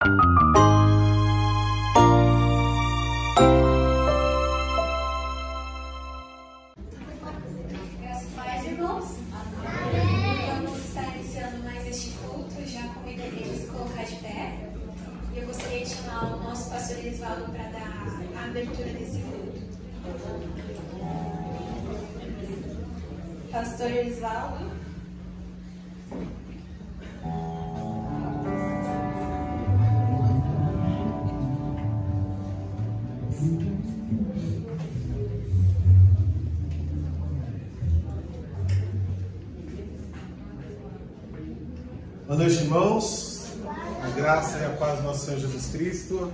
Para dar a abertura desse culto. Pastor Elisvaldo. Boa noite, irmãos. A graça e a paz do nosso Senhor Jesus Cristo.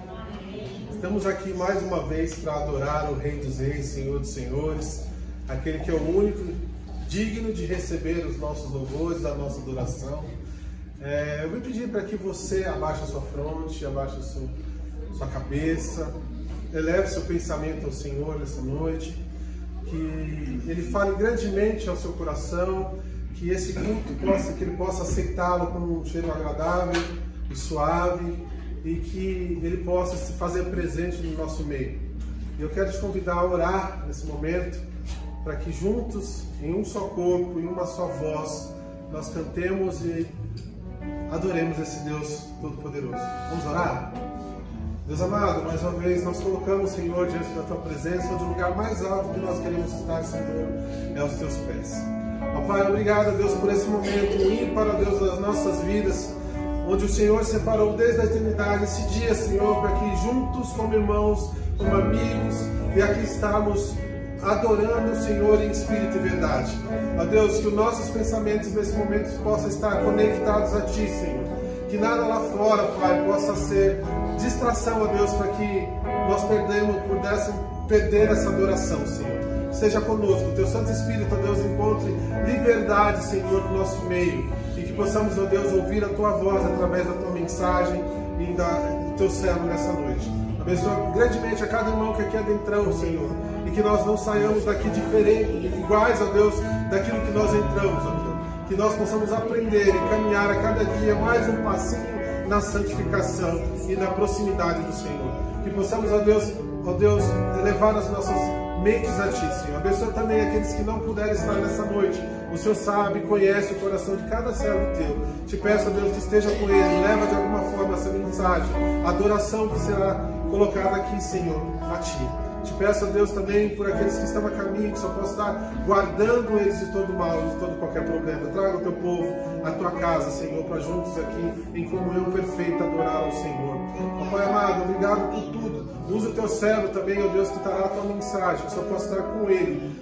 Estamos aqui mais uma vez para adorar o Rei dos Reis, Senhor dos Senhores, aquele que é o único digno de receber os nossos louvores, a nossa adoração. Eu vim pedir para que você abaixe a sua fronte, abaixe a sua cabeça, eleve seu pensamento ao Senhor nessa noite, que Ele fale grandemente ao seu coração, que esse culto que Ele possa aceitá-lo como um cheiro agradável e suave, e que Ele possa se fazer presente no nosso meio. E eu quero te convidar a orar nesse momento, para que juntos, em um só corpo, em uma só voz, nós cantemos e adoremos esse Deus Todo-Poderoso. Vamos orar? Deus amado, mais uma vez nós colocamos, Senhor, diante da Tua presença, onde o lugar mais alto que nós queremos estar, Senhor, é aos Teus pés. Ó Pai, obrigado, Deus, por esse momento ímpar, ó Deus, das nossas vidas, onde o Senhor separou desde a eternidade esse dia, Senhor, para que juntos, como irmãos, como amigos, e aqui estamos adorando o Senhor em espírito e verdade. Ó Deus, que os nossos pensamentos nesse momento possam estar conectados a Ti, Senhor. Que nada lá fora, Pai, possa ser distração, ó Deus, para que nós pudéssemos perder essa adoração, Senhor. Seja conosco, Teu Santo Espírito, ó Deus, encontre liberdade, Senhor, no nosso meio. E que possamos, ó Deus, ouvir a Tua voz através da Tua mensagem e do Teu servo nessa noite. Abençoa grandemente a cada irmão que aqui adentramos, Senhor. E que nós não saiamos daqui diferentes, iguais, ó Deus, daquilo que nós entramos, ó Deus. Que nós possamos aprender e caminhar a cada dia mais um passinho na santificação e na proximidade do Senhor. Que possamos, ó Deus, elevar as nossas mentes a Ti, Senhor. Abençoa também aqueles que não puderem estar nessa noite. O Senhor sabe e conhece o coração de cada servo Teu. Te peço, ó Deus, que esteja com ele. Leva de alguma forma essa mensagem, a adoração que será colocada aqui, Senhor, a Ti. Te peço, ó Deus, também por aqueles que estão a caminho, que só possa estar guardando eles de todo mal, de todo qualquer problema. Traga o Teu povo à Tua casa, Senhor, para juntos aqui, em comunhão perfeita, adorar ao Senhor. Ó Pai amado, obrigado por tudo. Usa o Teu servo também, ó Deus, que estará a Tua mensagem, que só possa estar com ele,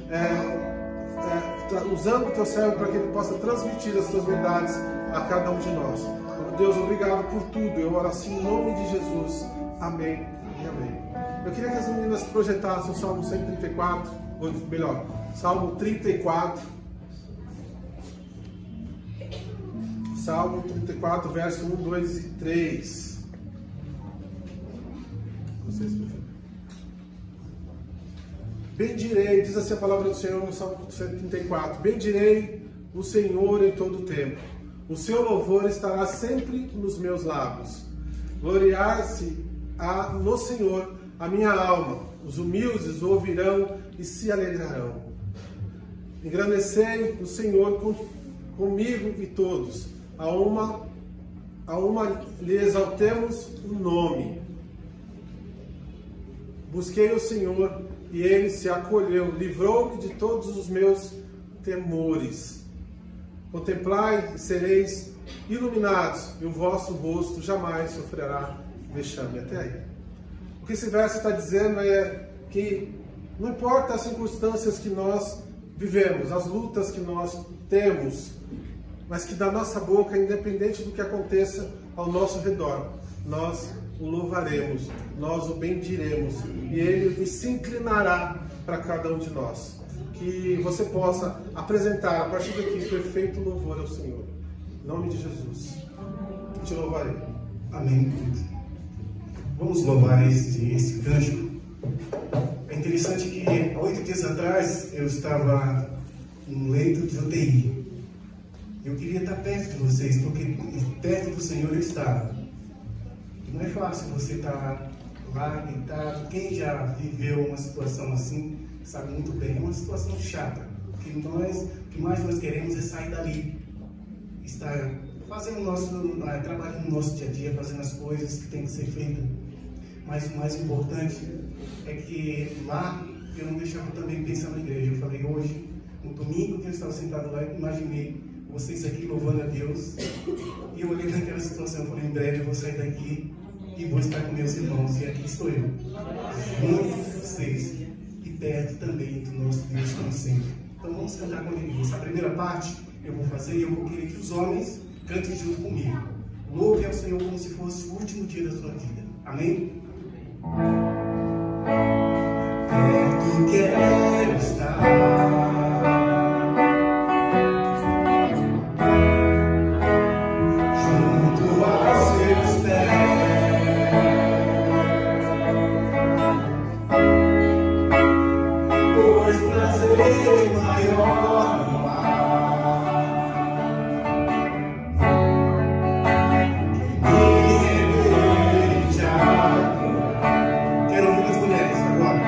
usando o Teu servo para que ele possa transmitir as Tuas verdades a cada um de nós. Ó Deus, obrigado por tudo. Eu oro assim em nome de Jesus. Amém e amém. Eu queria que as meninas projetassem o Salmo 134, ou melhor, Salmo 34. Salmo 34, verso 1, 2 e 3. Vocês preferem? Bendirei, diz assim a palavra do Senhor no Salmo 134. Bendirei o Senhor em todo o tempo. O seu louvor estará sempre nos meus lábios. Gloriar-se no Senhor a minha alma. Os humildes ouvirão e se alegrarão. Engrandecei o Senhor comigo e todos. A uma lhe exaltemos o nome. Busquei o Senhor e Ele se acolheu. Livrou-me de todos os meus temores. Contemplai e sereis iluminados, e o vosso rosto jamais sofrerá vexame. Até aí. O que esse verso está dizendo é que não importa as circunstâncias que nós vivemos, as lutas que nós temos, mas que da nossa boca, independente do que aconteça ao nosso redor, nós o louvaremos, nós o bendiremos, e Ele se inclinará para cada um de nós. Que você possa apresentar, a partir daqui, perfeito louvor ao Senhor. Em nome de Jesus, te louvarei. Amém, querido. Vamos louvar esse cântico. É interessante que há 8 dias atrás eu estava num leito de UTI. Eu queria estar perto de vocês, porque perto do Senhor eu estava. Não é fácil você estar lá deitado. Quem já viveu uma situação assim sabe muito bem. É uma situação chata. O que mais nós queremos é sair dali, estar fazendo trabalhando no nosso dia a dia, fazendo as coisas que tem que ser feitas. Mas o mais importante é que lá eu não deixava também pensar na igreja. Eu falei, hoje, no domingo que eu estava sentado lá, eu imaginei vocês aqui louvando a Deus. E eu olhei naquela situação, eu falei, em breve eu vou sair daqui e vou estar com meus irmãos. E aqui estou eu, junto com vocês e perto também do nosso Deus como sempre. Então vamos cantar com ele. Essa primeira parte eu vou fazer e eu vou querer que os homens cantem junto comigo. Louve ao Senhor como se fosse o último dia da sua vida. Amém? Perto quero estar, junto aos seus pés, pois prazer maior não há que me reveja. Quero ouvir as mulheres agora.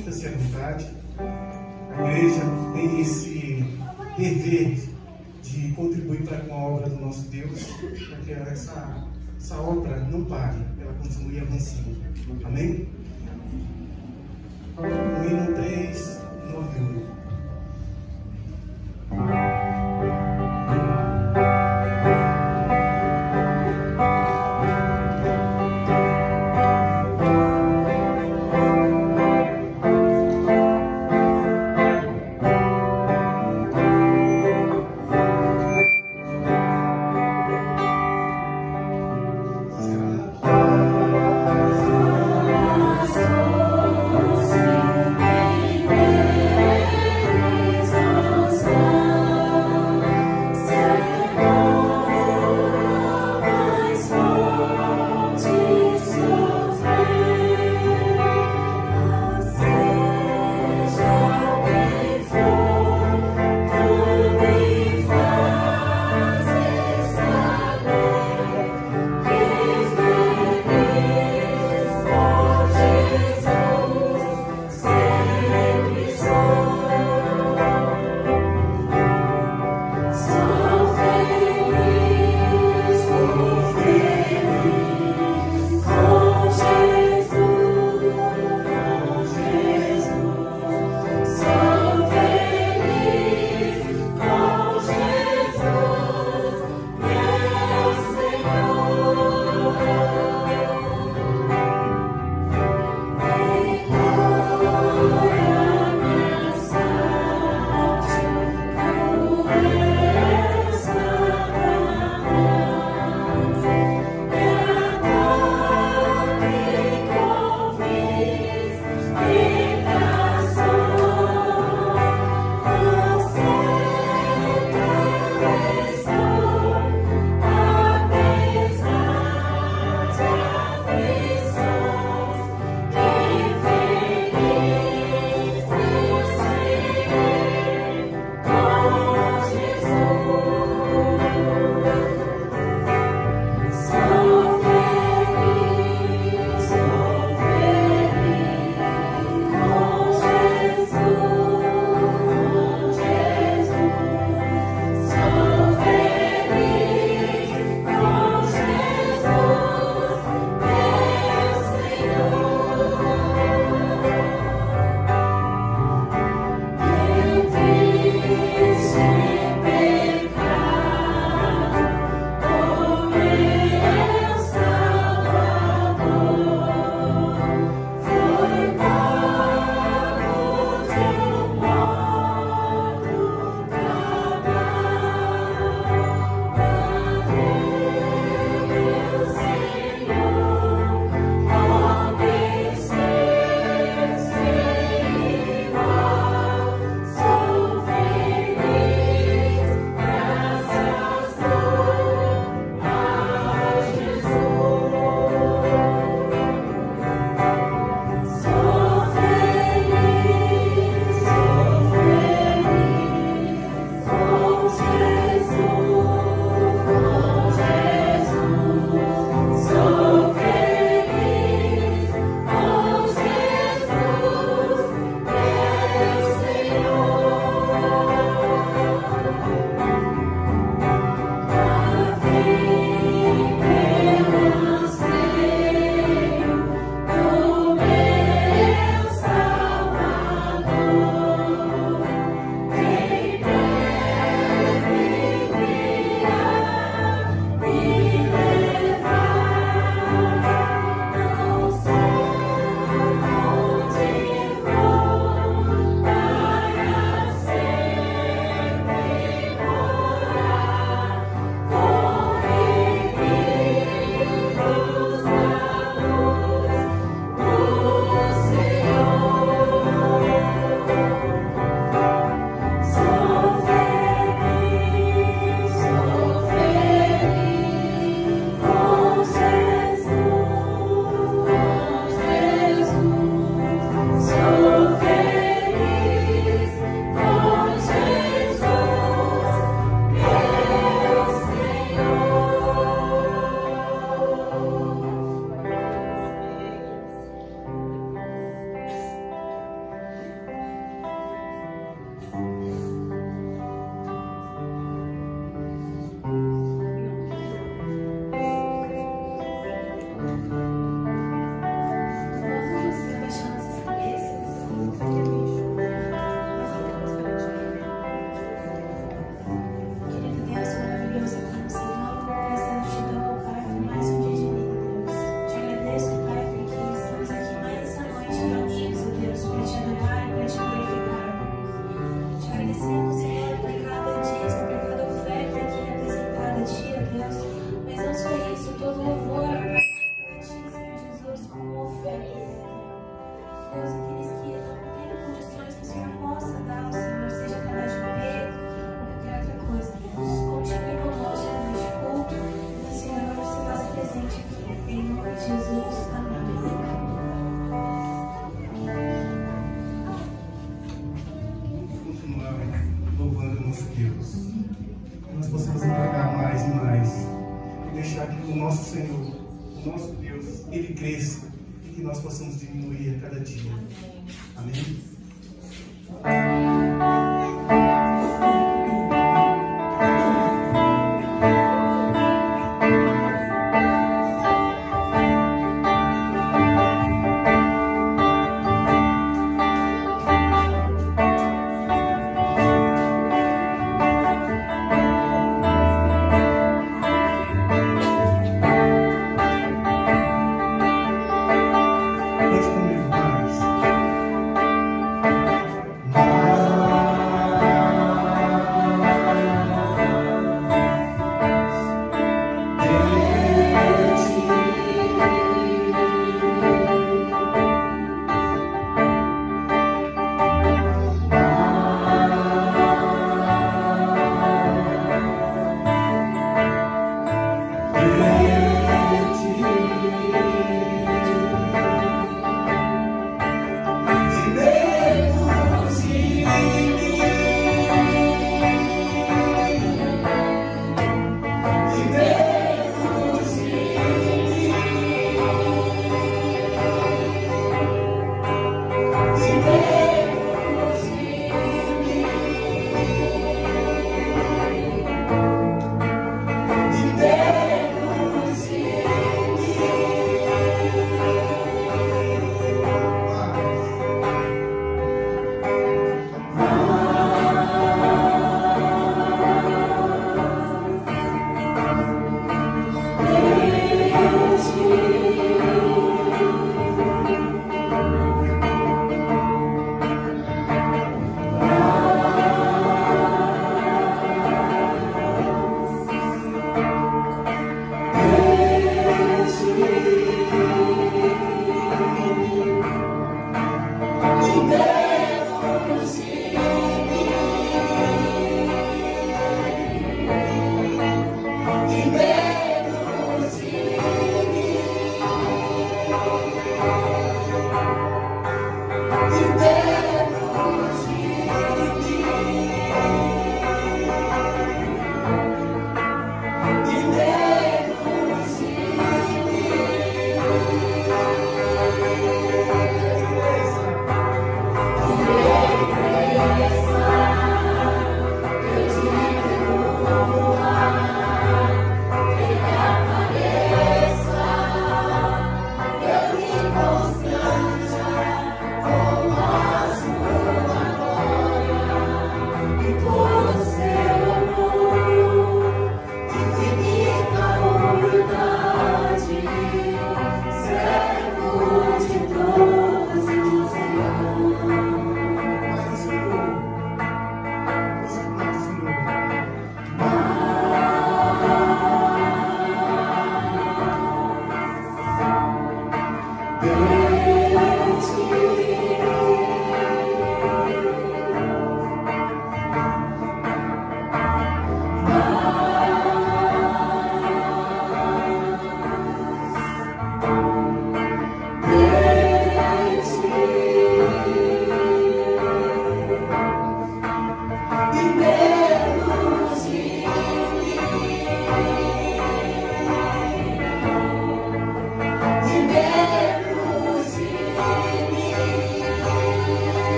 sinta-se à vontade. A igreja tem esse dever de contribuir para com a obra do nosso Deus, para que essa obra não pare, ela continue avançando. Amém? O hino 391. Somos o nosso Senhor, o nosso Deus, Ele cresça e que nós possamos diminuir a cada dia. Amém?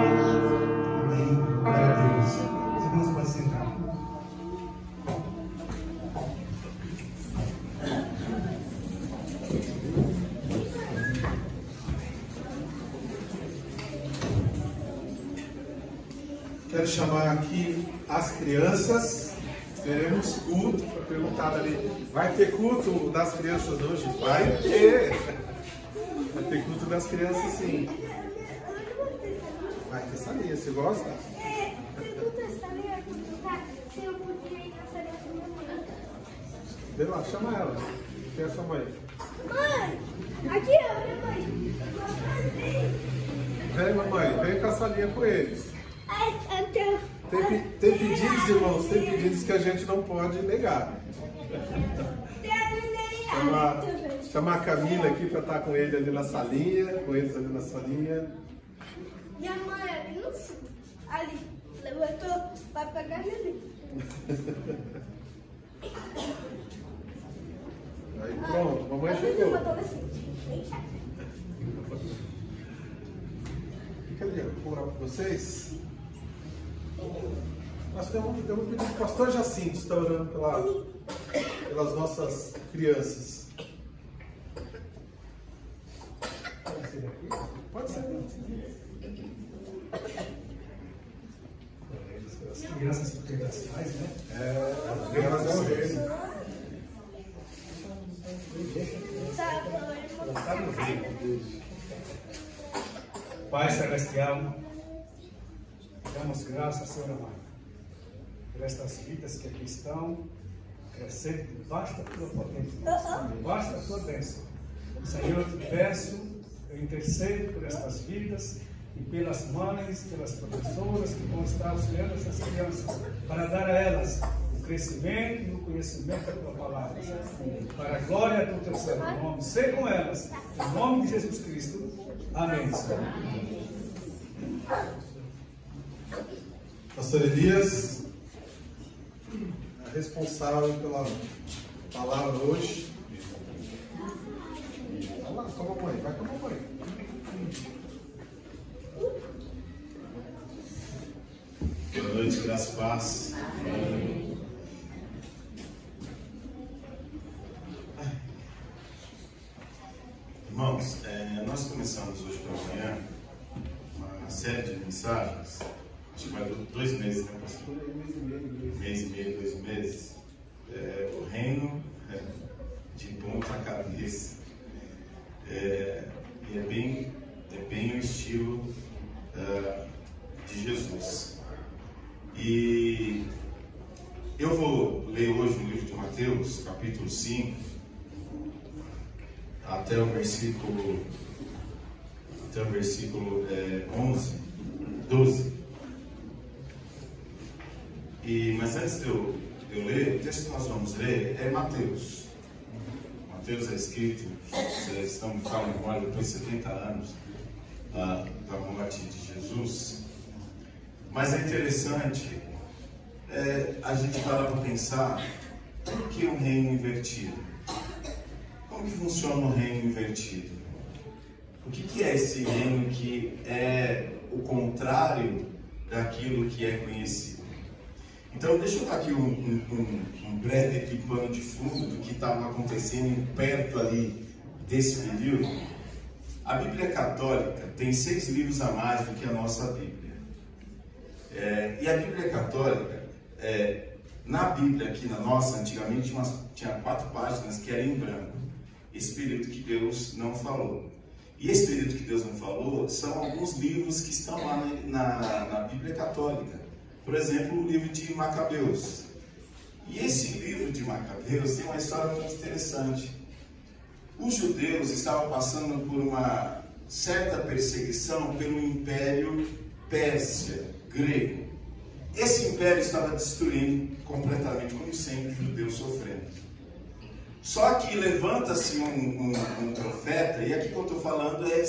Amém. Glória a Deus. Os irmãos podem sentar. Quero chamar aqui as crianças. Teremos culto. Foi perguntado ali: vai ter culto das crianças hoje? Vai ter! Vai ter culto das crianças, sim. Vai ter salinha, você gosta? Vê lá, chama ela. Quem é a sua mãe? Mãe, aqui é a minha mãe. Vem, mamãe, vem com a salinha com eles. Tem Tem pedidos, irmãos, tem pedidos que a gente não pode negar. Chamar a Camila aqui para estar com ele ali na salinha, com eles ali na salinha. Minha mãe ali no fundo. Ali. Levantou, vai pegar neném. Aí pronto, mamãe chegou. Fica ali, vou orar para vocês. Nós temos um pedido do pastor Jacinto, está orando pelas nossas crianças. Pode ser aqui? Pode ser. As crianças porque das pais, né? As crianças é o reino. Pai Celestial, damos graças, Senhor amado, por estas vidas que aqui estão, crescendo debaixo da tua potência, debaixo da tua bênção. Senhor, eu te peço, eu intercedo por estas vidas e pelas mães, pelas professoras que vão estar auxiliando essas crianças, para dar a elas o crescimento e o conhecimento da tua palavra, para a glória do teu santo nome. Ser com elas, em nome de Jesus Cristo. Amém, Senhor. Pastor Elias, responsável pela palavra hoje. Vai lá com a mamãe, vai com a mamãe. Boa noite, graça e paz. Irmãos, nós começamos hoje pela manhã uma série de mensagens. Acho que vai 2 meses, né, pastor? Mês e meio, 2 meses. O reino de ponta cabeça. E é bem o estilo de Jesus. E eu vou ler hoje o livro de Mateus, capítulo 5, até o versículo 12. Mas antes de eu ler, o texto que nós vamos ler é Mateus. Mateus é escrito, vocês estão me falando agora, depois de 70 anos da morte de Jesus. Mas é interessante a gente parar para pensar o que é um reino invertido. Como que funciona o reino invertido? O que é esse reino que é o contrário daquilo que é conhecido? Então, deixa eu dar aqui um breve pano de fundo do que estava acontecendo perto ali desse período. A Bíblia Católica tem 6 livros a mais do que a nossa Bíblia. E a Bíblia Católica, na Bíblia aqui na nossa, antigamente tinha 4 páginas que eram em branco. Esse período que Deus não falou. E esse período que Deus não falou são alguns livros que estão lá na Bíblia Católica. Por exemplo, o livro de Macabeus. E esse livro de Macabeus tem uma história muito interessante. Os judeus estavam passando por uma certa perseguição pelo Império Pérsia, grego. Esse império estava destruindo completamente, como sempre, os judeus sofrendo. Só que levanta-se um profeta, e aqui que eu estou falando é a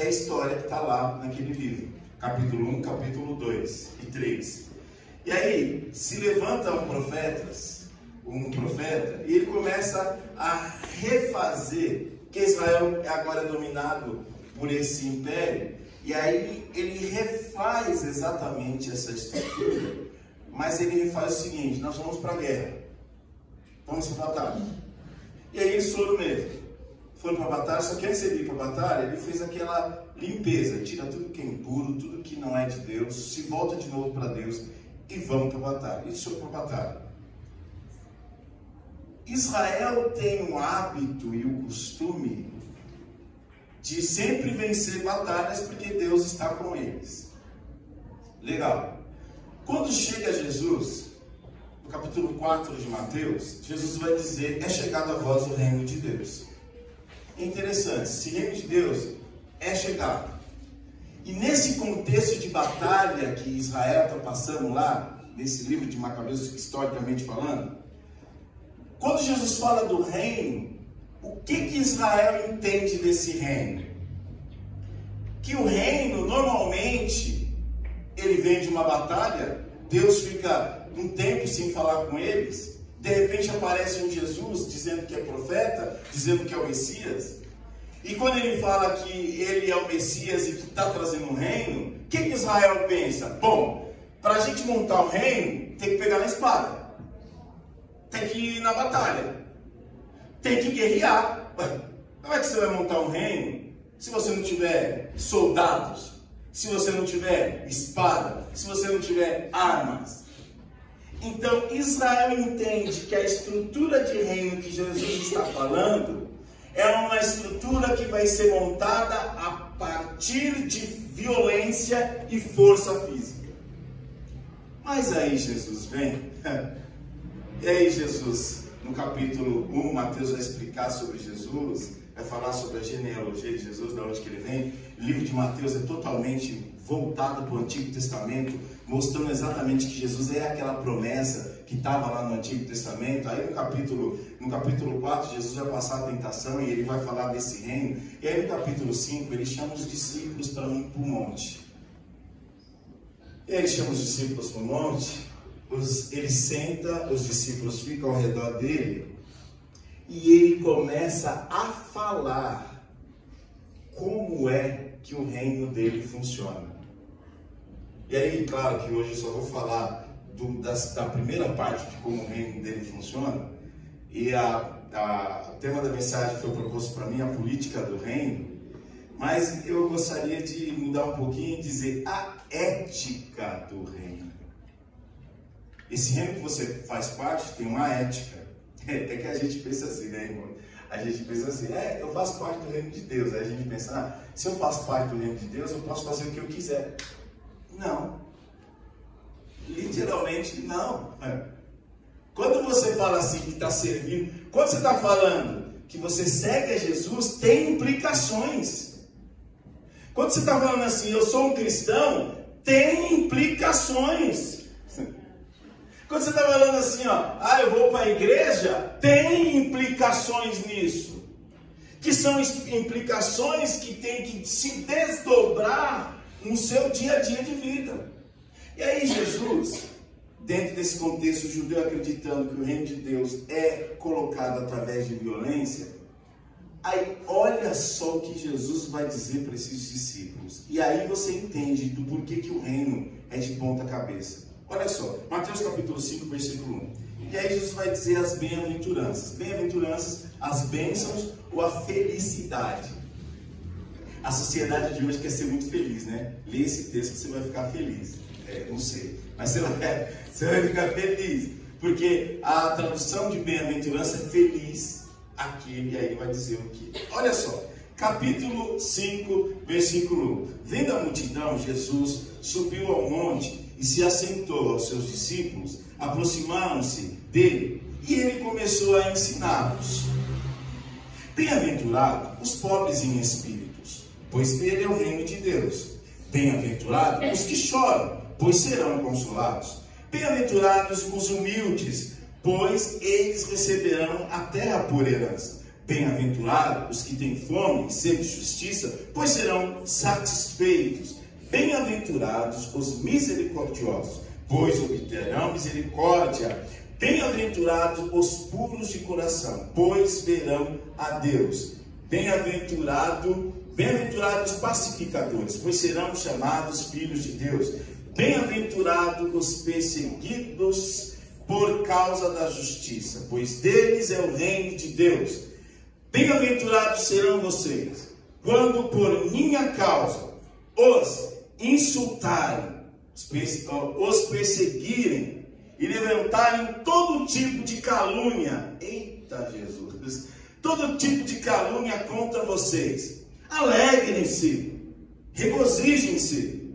história que está lá naquele livro, capítulo 1, capítulo 2 e 3. E aí se levanta um profeta, e ele começa a refazer, que Israel agora é dominado por esse império, E aí ele refaz exatamente essa estrutura, mas ele refaz o seguinte: nós vamos para a guerra, vamos para a batalha. E aí eles foram mesmo, foram para a batalha, só que antes de ir para a batalha, ele fez aquela limpeza, tira tudo que é impuro, tudo que não é de Deus, se volta de novo para Deus e vamos para a batalha. Eles foram para a batalha. Israel tem o hábito e o costume de sempre vencer batalhas porque Deus está com eles. Legal. Quando chega Jesus, no capítulo 4 de Mateus, Jesus vai dizer: é chegado a vós o reino de Deus. É interessante, esse reino de Deus é chegado. E nesse contexto de batalha que Israel está passando lá, nesse livro de Macabeus, historicamente falando, quando Jesus fala do reino, o que Israel entende desse reino? Que o reino, normalmente, ele vem de uma batalha, Deus fica um tempo sem falar com eles, de repente aparece um Jesus dizendo que é profeta, dizendo que é o Messias, e quando ele fala que ele é o Messias e que está trazendo um reino, o que Israel pensa? Bom, para a gente montar o reino, tem que pegar na espada, tem que ir na batalha, tem que guerrear. Como é que você vai montar um reino se você não tiver soldados, se você não tiver espada, se você não tiver armas? Então Israel entende que a estrutura de reino que Jesus está falando é uma estrutura que vai ser montada a partir de violência e força física. Mas aí Jesus vem, e aí Jesus, no capítulo 1, Mateus vai explicar sobre Jesus, vai falar sobre a genealogia de Jesus, de onde que ele vem. O livro de Mateus é totalmente voltado para o Antigo Testamento, mostrando exatamente que Jesus é aquela promessa que estava lá no Antigo Testamento. Aí no capítulo 4, Jesus vai passar a tentação e ele vai falar desse reino. E aí no capítulo 5, ele chama os discípulos para ir para o monte. E aí ele chama os discípulos para o monte, ele senta, os discípulos ficam ao redor dele, e ele começa a falar como é que o reino dele funciona. E aí, claro que hoje eu só vou falar da primeira parte de como o reino dele funciona, e o tema da mensagem foi proposto para mim, a política do reino, mas eu gostaria de mudar um pouquinho e dizer a ética do reino. Esse reino que você faz parte tem uma ética. É que a gente pensa assim, né, irmão? A gente pensa assim: eu faço parte do reino de Deus. Aí a gente pensa: se eu faço parte do reino de Deus, eu posso fazer o que eu quiser. Não. Literalmente não. Quando você fala assim que está servindo, quando você está falando que você segue a Jesus, tem implicações. Quando você está falando assim, eu sou um cristão, tem implicações. Quando você está falando assim, eu vou para a igreja, tem implicações nisso. Que são implicações que tem que se desdobrar no seu dia a dia de vida. E aí Jesus, dentro desse contexto judeu, acreditando que o reino de Deus é colocado através de violência, aí olha só o que Jesus vai dizer para esses discípulos. E aí você entende do porquê que o reino é de ponta cabeça. Olha só, Mateus capítulo 5, versículo 1. E aí Jesus vai dizer as bem-aventuranças. Bem-aventuranças, as bênçãos ou a felicidade. A sociedade de hoje quer ser muito feliz, né? Lê esse texto que você vai ficar feliz. Não sei, mas você vai ficar feliz. Porque a tradução de bem-aventurança é feliz aquele, e aí ele vai dizer o quê? Olha só, capítulo 5, versículo 1. Vendo a multidão, Jesus subiu ao monte e se assentou aos seus discípulos, aproximaram-se dele, e ele começou a ensiná-los. Bem-aventurados os pobres em espíritos, pois dele é o reino de Deus. Bem-aventurados os que choram, pois serão consolados. Bem-aventurados os humildes, pois eles receberão a terra por herança. Bem-aventurados os que têm fome e sede de justiça, pois serão satisfeitos. Bem-aventurados os misericordiosos, pois obterão misericórdia. Bem-aventurados os puros de coração, pois verão a Deus. Bem-aventurado Bem-aventurados os pacificadores, pois serão chamados filhos de Deus. Bem-aventurados os perseguidos por causa da justiça, pois deles é o reino de Deus. Bem-aventurados serão vocês, quando por minha causa os insultarem, os perseguirem e levantarem todo tipo de calúnia. Eita Jesus! Todo tipo de calúnia contra vocês. Alegrem-se, regozijem-se,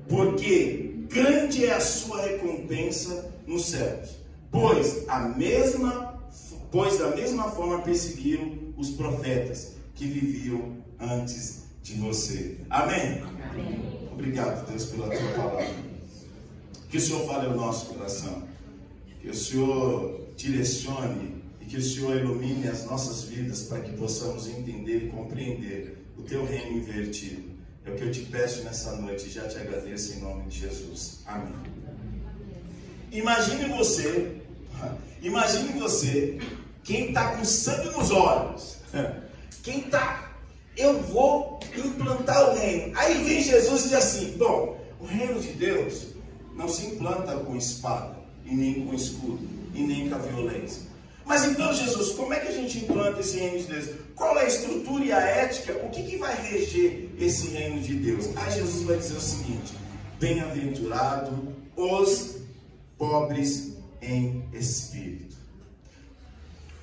porque grande é a sua recompensa nos céus. Pois da mesma forma perseguiram os profetas que viviam antes de você. Amém? Amém. Obrigado, Deus, pela tua palavra. Que o Senhor fale ao nosso coração. Que o Senhor direcione e que o Senhor ilumine as nossas vidas para que possamos entender e compreender o teu reino invertido. É o que eu te peço nessa noite e já te agradeço em nome de Jesus. Amém. Imagine você, quem está com sangue nos olhos, quem está, eu vou implantar o reino. Aí vem Jesus e diz assim: bom, o reino de Deus não se implanta com espada, e nem com escudo, e nem com a violência. Mas então, Jesus, como é que a gente implanta esse reino de Deus? Qual é a estrutura e a ética? O que vai reger esse reino de Deus? Aí Jesus vai dizer o seguinte: bem-aventurado os pobres em espírito.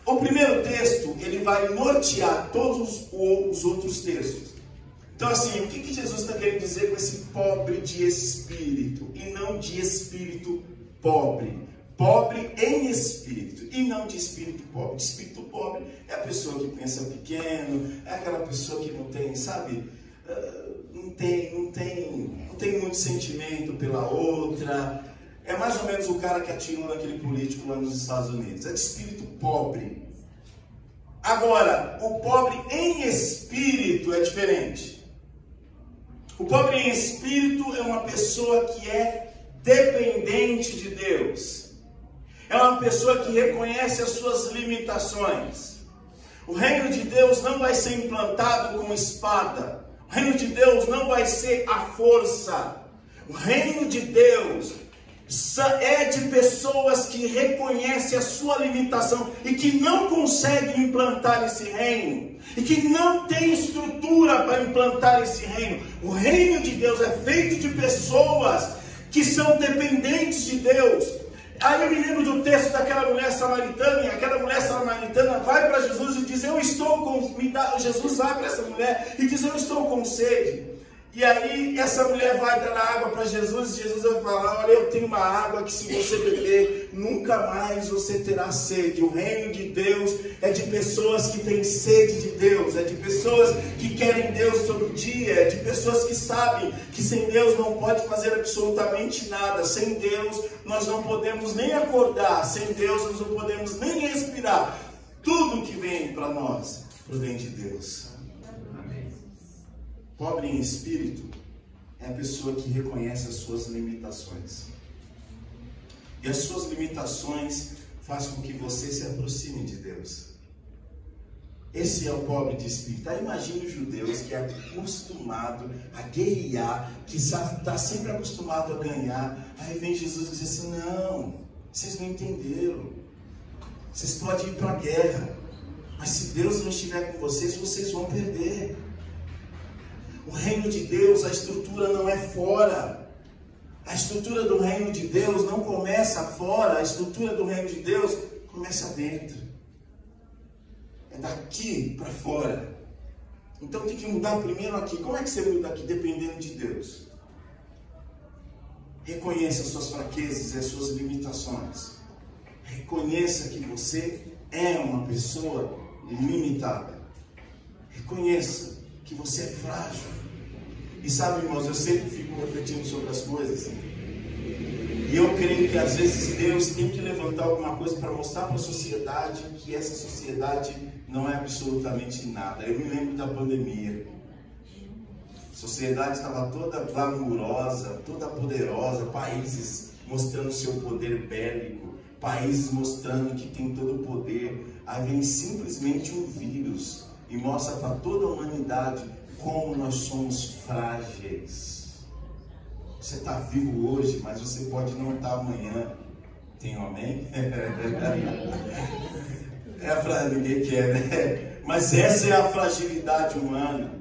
O primeiro texto, ele vai nortear todos os outros textos. Então assim, o que Jesus está querendo dizer com esse pobre de espírito? E não de espírito pobre. Pobre em espírito, e não de espírito pobre. De espírito pobre é a pessoa que pensa pequeno, é aquela pessoa que não tem, sabe, não tem muito sentimento pela outra. É mais ou menos o cara que atirou naquele político lá nos Estados Unidos. É de espírito pobre. Agora, o pobre em espírito é diferente. O pobre em espírito é uma pessoa que é dependente de Deus. É uma pessoa que reconhece as suas limitações. O reino de Deus não vai ser implantado com espada. O reino de Deus não vai ser a força. O reino de Deus é de pessoas que reconhecem a sua limitação e que não conseguem implantar esse reino. E que não tem estrutura para implantar esse reino. O reino de Deus é feito de pessoas que são dependentes de Deus. Aí eu me lembro do texto daquela mulher samaritana, e aquela mulher samaritana vai para Jesus e diz: eu estou com... Jesus vai para essa mulher e diz: eu estou com sede. E aí essa mulher vai dar água para Jesus, e Jesus vai falar: olha, eu tenho uma água que se você beber, nunca mais você terá sede. O reino de Deus é de pessoas que têm sede de Deus, é de pessoas que querem Deus todo dia, é de pessoas que sabem que sem Deus não pode fazer absolutamente nada. Sem Deus nós não podemos nem acordar, sem Deus nós não podemos nem respirar. Tudo que vem para nós provém de Deus. Pobre em espírito é a pessoa que reconhece as suas limitações. E as suas limitações fazem com que você se aproxime de Deus. Esse é o pobre de espírito. Aí imagine os judeus que é acostumado a guerrear, que está sempre acostumado a ganhar. Aí vem Jesus e diz assim: não, vocês não entenderam. Vocês podem ir para a guerra, mas se Deus não estiver com vocês, vocês vão perder. O reino de Deus, a estrutura não é fora. A estrutura do reino de Deus não começa fora. A estrutura do reino de Deus começa dentro. É daqui para fora. Então tem que mudar primeiro aqui. Como é que você muda aqui? Dependendo de Deus. Reconheça as suas fraquezas e as suas limitações. Reconheça que você é uma pessoa limitada. Reconheça que você é frágil. E sabe, irmãos, eu sempre fico refletindo sobre as coisas. E eu creio que às vezes Deus tem que levantar alguma coisa para mostrar para a sociedade que essa sociedade não é absolutamente nada. Eu me lembro da pandemia. A sociedade estava toda glamurosa, toda poderosa, países mostrando seu poder bélico, países mostrando que tem todo o poder. Aí vem simplesmente um vírus e mostra para toda a humanidade: como nós somos frágeis. Você está vivo hoje, mas você pode não estar amanhã. Tem um amém? Ninguém quer, né? Mas essa é a fragilidade humana.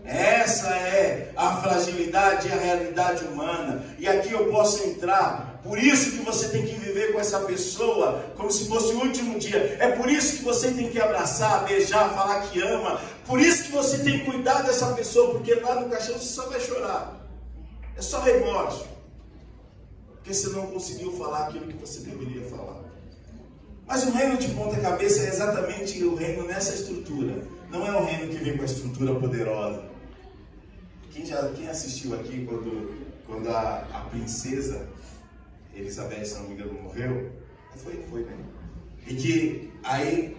Essa é a fragilidade e a realidade humana. E aqui eu posso entrar. Por isso que você tem que viver com essa pessoa como se fosse o último dia. É por isso que você tem que abraçar, beijar, falar que ama. Por isso que você tem que cuidar dessa pessoa, porque lá no caixão você só vai chorar. É só remorso. Porque você não conseguiu falar aquilo que você deveria falar. Mas o reino de ponta cabeça é exatamente o reino nessa estrutura. Não é o reino que vem com a estrutura poderosa. Quem assistiu aqui quando a princesa Elizabeth, se não me engano, morreu? Foi, né? E que aí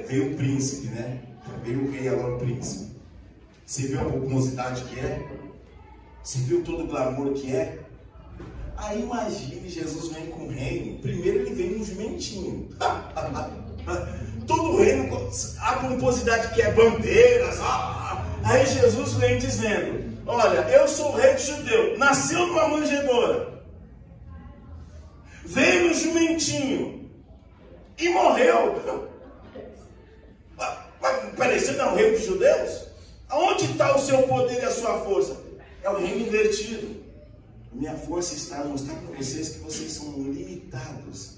veio o príncipe, né? Veio o rei, agora o príncipe. Você viu a pomposidade que é? Você viu todo o glamour que é? Aí imagine, Jesus vem com o reino. Primeiro ele vem no jumentinho. Todo o reino, a pomposidade que é, bandeiras. Aí Jesus vem dizendo: olha, eu sou o rei dos judeus. Nasceu numa manjedoura. Veio no jumentinho. E morreu. Mas peraí, você não é o rei dos judeus? Aonde está o seu poder e a sua força? É o reino invertido. Minha força está a mostrar para vocês que vocês são limitados.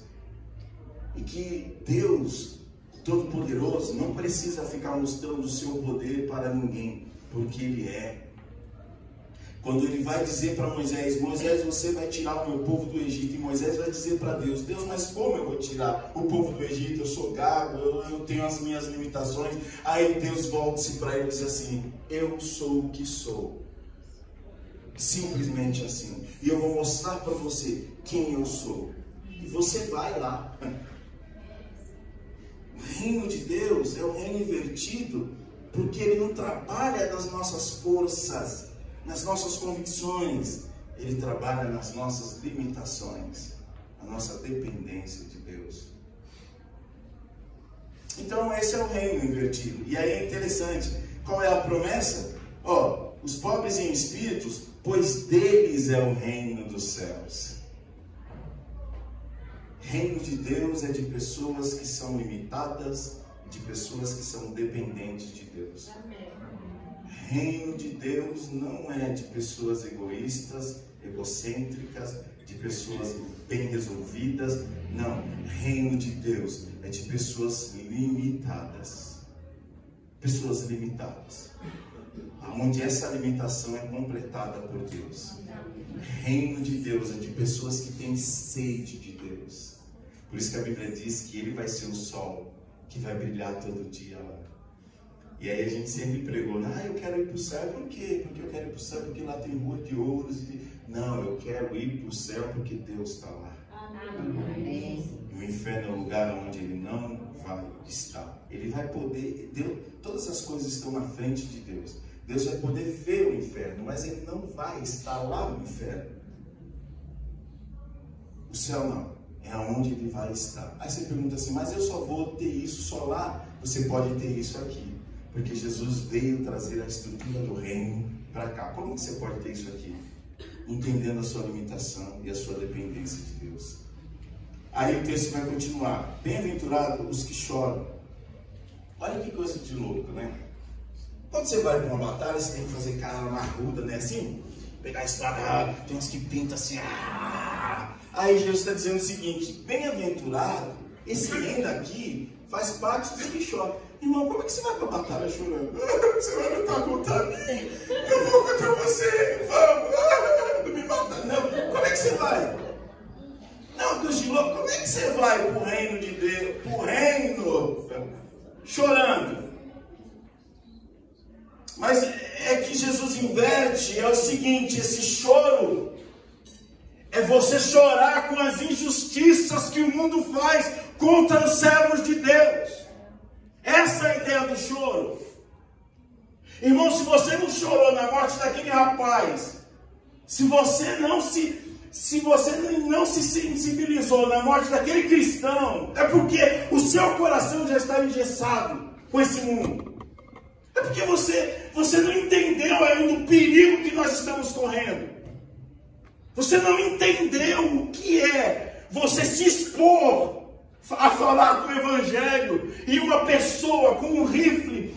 E que Deus Todo-Poderoso não precisa ficar mostrando o seu poder para ninguém, porque Ele é. Quando Ele vai dizer para Moisés: Moisés, você vai tirar o meu povo do Egito. E Moisés vai dizer para Deus: Deus, mas como eu vou tirar o povo do Egito? Eu sou gago, eu tenho as minhas limitações. Aí Deus volta-se para ele e diz assim: eu sou o que sou. Simplesmente assim. E eu vou mostrar para você quem eu sou. E você vai lá. O reino de Deus é um reino invertido, porque Ele não trabalha nas nossas forças, nas nossas convicções. Ele trabalha nas nossas limitações, na nossa dependência de Deus. Então esse é o reino invertido. E aí é interessante. Qual é a promessa? Os pobres em espíritos, pois deles é o reino dos céus. Reino de Deus é de pessoas que são limitadas, de pessoas que são dependentes de Deus. Reino de Deus não é de pessoas egoístas, egocêntricas, de pessoas bem resolvidas. Não. Reino de Deus é de pessoas limitadas. Pessoas limitadas. Onde essa limitação é completada por Deus. Reino de Deus é de pessoas que têm sede de Deus. Por isso que a Bíblia diz que Ele vai ser o sol que vai brilhar todo dia lá. E aí a gente sempre pregou: eu quero ir para o céu. Por quê? Porque eu quero ir para o céu porque lá tem rua de ouros. Não, eu quero ir para o céu porque Deus está lá. Amém. E o inferno é o lugar onde Ele não vai estar. Ele vai poder, todas as coisas estão na frente de Deus. Deus vai poder ver o inferno, mas Ele não vai estar lá no inferno. O céu não, é onde Ele vai estar. Aí você pergunta assim: mas eu só vou ter isso só lá? Você pode ter isso aqui, porque Jesus veio trazer a estrutura do reino para cá. Como que você pode ter isso aqui? Entendendo a sua limitação e a sua dependência de Deus. Aí o texto vai continuar: bem-aventurados os que choram. Olha que coisa de louco, né? Quando você vai para uma batalha, você tem que fazer cara marruda, né? Assim, pegar a espada, tem uns que pintam assim. Aí Jesus está dizendo o seguinte: bem-aventurado, esse reino aqui faz parte dos que choram. Irmão, como é que você vai para a batalha chorando? Você vai lutar contra mim? Eu vou contra você, vamos! Não me mata, não. Como é que você vai? Não, Deus de louco, como é que você vai para o reino de Deus? Para o reino? Chorando. Mas é que Jesus inverte, é o seguinte: esse choro é você chorar com as injustiças que o mundo faz contra os servos de Deus. Essa é a ideia do choro. Irmão, se você não chorou na morte daquele rapaz, se você não se sensibilizou na morte daquele cristão, é porque o seu coração já está engessado com esse mundo. É porque você não entendeu ainda o perigo que nós estamos correndo. Você não entendeu o que é você se expor a falar do Evangelho e uma pessoa com um rifle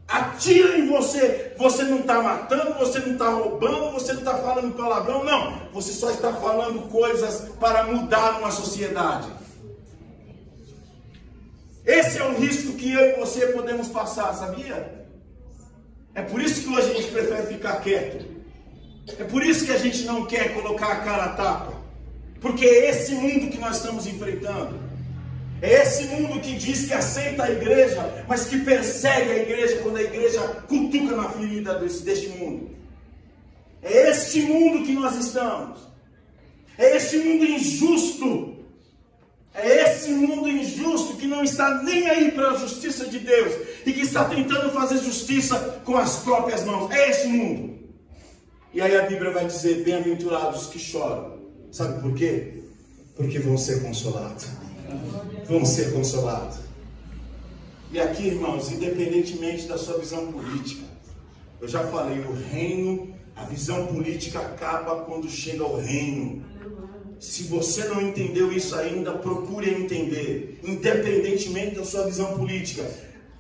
atira em você. Você não está matando, você não está roubando, você não está falando palavrão, não. Você só está falando coisas para mudar uma sociedade. Esse é o risco que eu e você podemos passar, sabia? É por isso que hoje a gente prefere ficar quieto. É por isso que a gente não quer colocar a cara a tapa. Porque é esse mundo que nós estamos enfrentando. É esse mundo que diz que aceita a igreja, mas que persegue a igreja quando a igreja cutuca na ferida deste mundo. É este mundo que nós estamos. É este mundo injusto. É esse mundo injusto que não está nem aí para a justiça de Deus e que está tentando fazer justiça com as próprias mãos. É esse mundo. E aí a Bíblia vai dizer: bem-aventurados que choram. Sabe por quê? Porque vão ser consolados. Vão ser consolados. E aqui, irmãos, independentemente da sua visão política, eu já falei, o reino, a visão política acaba quando chega ao reino. Se você não entendeu isso ainda, procure entender, independentemente da sua visão política.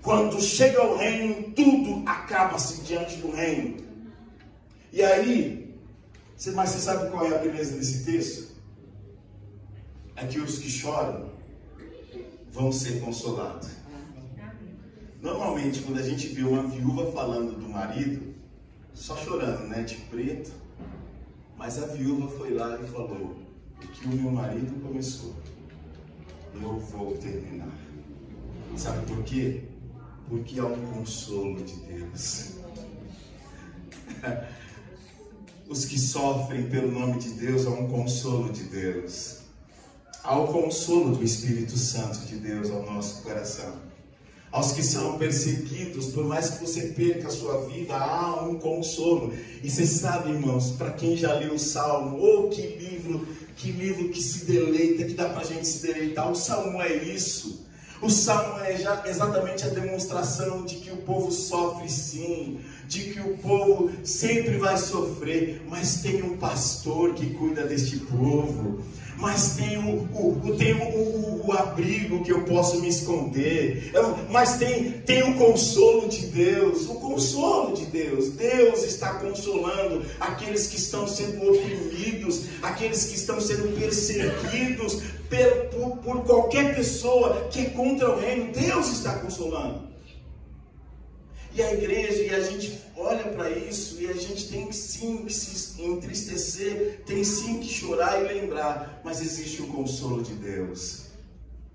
Quando chega ao reino, tudo acaba-se diante do reino. E aí, mas você sabe qual é a beleza desse texto? É que os que choram vão ser consolados. Normalmente, quando a gente vê uma viúva falando do marido, só chorando, né, de preto, mas a viúva foi lá e falou: o que o meu marido começou, eu vou terminar. Sabe por quê? Porque há um consolo de Deus. Os que sofrem pelo nome de Deus, há um consolo de Deus. Há o consolo do Espírito Santo de Deus ao nosso coração. Aos que são perseguidos, por mais que você perca a sua vida, há um consolo. E você sabe, irmãos, para quem já leu o Salmo, que livro que se deleita, que dá para a gente se deleitar. O Salmo é isso. O Salmo é exatamente a demonstração de que o povo sofre sim, de que o povo sempre vai sofrer, mas tem um pastor que cuida deste povo. Mas tem o abrigo que eu posso me esconder. Mas tem o consolo de Deus. O consolo de Deus. Deus está consolando aqueles que estão sendo oprimidos, aqueles que estão sendo perseguidos por qualquer pessoa que é contra o reino. Deus está consolando. E a igreja, e a gente olha para isso, e a gente tem sim que se entristecer, tem sim que chorar e lembrar, mas existe um consolo de Deus.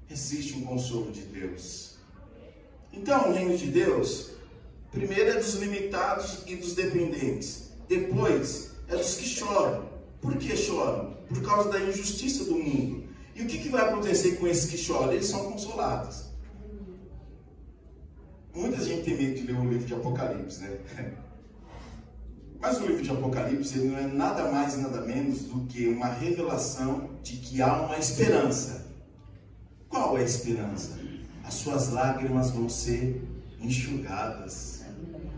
Existe um consolo de Deus. Então, o reino de Deus, primeiro é dos limitados e dos dependentes. Depois, é dos que choram. Por que choram? Por causa da injustiça do mundo. E o que vai acontecer com esses que choram? Eles são consolados. Muita gente tem medo de ler o livro de Apocalipse, né? Mas o livro de Apocalipse ele não é nada mais e nada menos do que uma revelação de que há uma esperança. Qual é a esperança? As suas lágrimas vão ser enxugadas.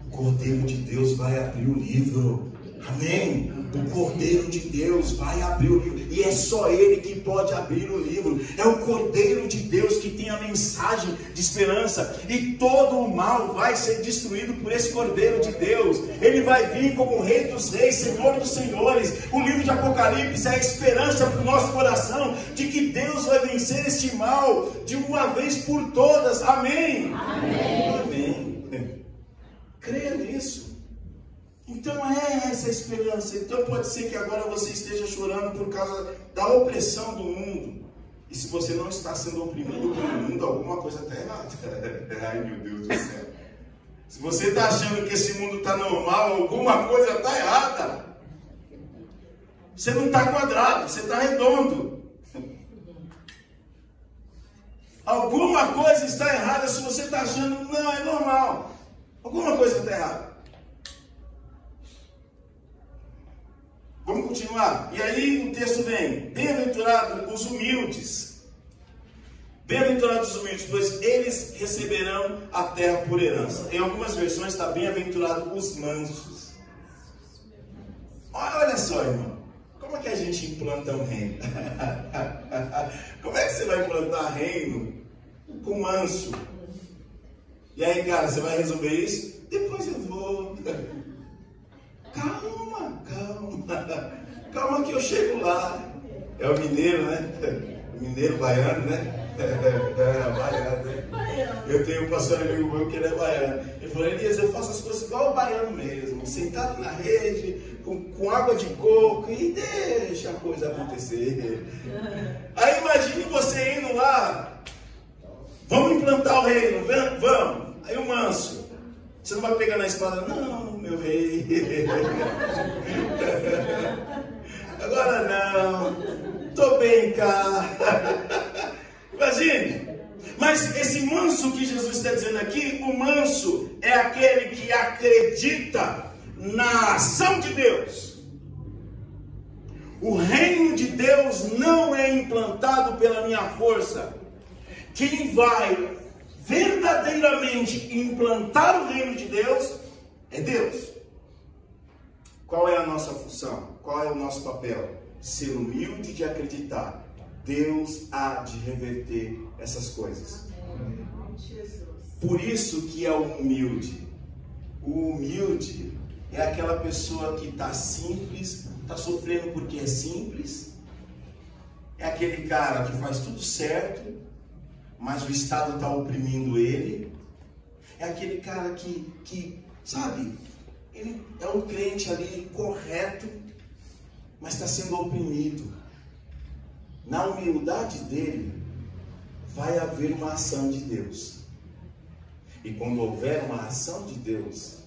O Cordeiro de Deus vai abrir o livro. Amém? O Cordeiro de Deus vai abrir o livro. E é só Ele que pode abrir o livro. É o Cordeiro de Deus que tem a mensagem de esperança. E todo o mal vai ser destruído por esse Cordeiro de Deus. Ele vai vir como Rei dos Reis, Senhor dos Senhores. O livro de Apocalipse é a esperança para o nosso coração de que Deus vai vencer este mal de uma vez por todas. Amém? Amém. Amém. Creia nisso. Então é essa a esperança. Então pode ser que agora você esteja chorando por causa da opressão do mundo. E se você não está sendo oprimido pelo mundo, alguma coisa está errada. Ai meu Deus do céu. Se você está achando que esse mundo está normal, alguma coisa está errada. Você não está quadrado, você está redondo. Alguma coisa está errada se você está achando não, é normal. Alguma coisa está errada. Vamos continuar. E aí o texto vem: bem-aventurados os humildes. Bem-aventurados os humildes, pois eles receberão a terra por herança. Em algumas versões está bem-aventurados os mansos. Olha só, irmão. Como é que a gente implanta um reino? Como é que você vai implantar reino com manso? E aí, cara, você vai resolver isso? Depois eu vou. Calma, calma. Calma que eu chego lá. É o mineiro, né? O mineiro baiano, né? Baiano, né? Eu tenho um pastor amigo meu que ele é baiano. Ele falou: Elias, eu faço as coisas igual o baiano mesmo. Sentado na rede, com água de coco e deixa a coisa acontecer. Aí imagine você indo lá. Vamos implantar o reino, vamos. Aí o manso. Você não vai pegar na espada, não, meu rei. Agora não. Tô bem cá. Imagine. Mas esse manso que Jesus está dizendo aqui, o manso é aquele que acredita na ação de Deus. O reino de Deus não é implantado pela minha força. Quem vai verdadeiramente implantar o reino de Deus é Deus. Qual é a nossa função? Qual é o nosso papel? Ser humilde de acreditar. Deus há de reverter essas coisas. Por isso que é o humilde. O humilde é aquela pessoa que está simples, está sofrendo porque é simples. É aquele cara que faz tudo certo, mas o Estado está oprimindo ele. É aquele cara que, sabe, ele é um crente ali correto, mas está sendo oprimido. Na humildade dele, vai haver uma ação de Deus. E quando houver uma ação de Deus,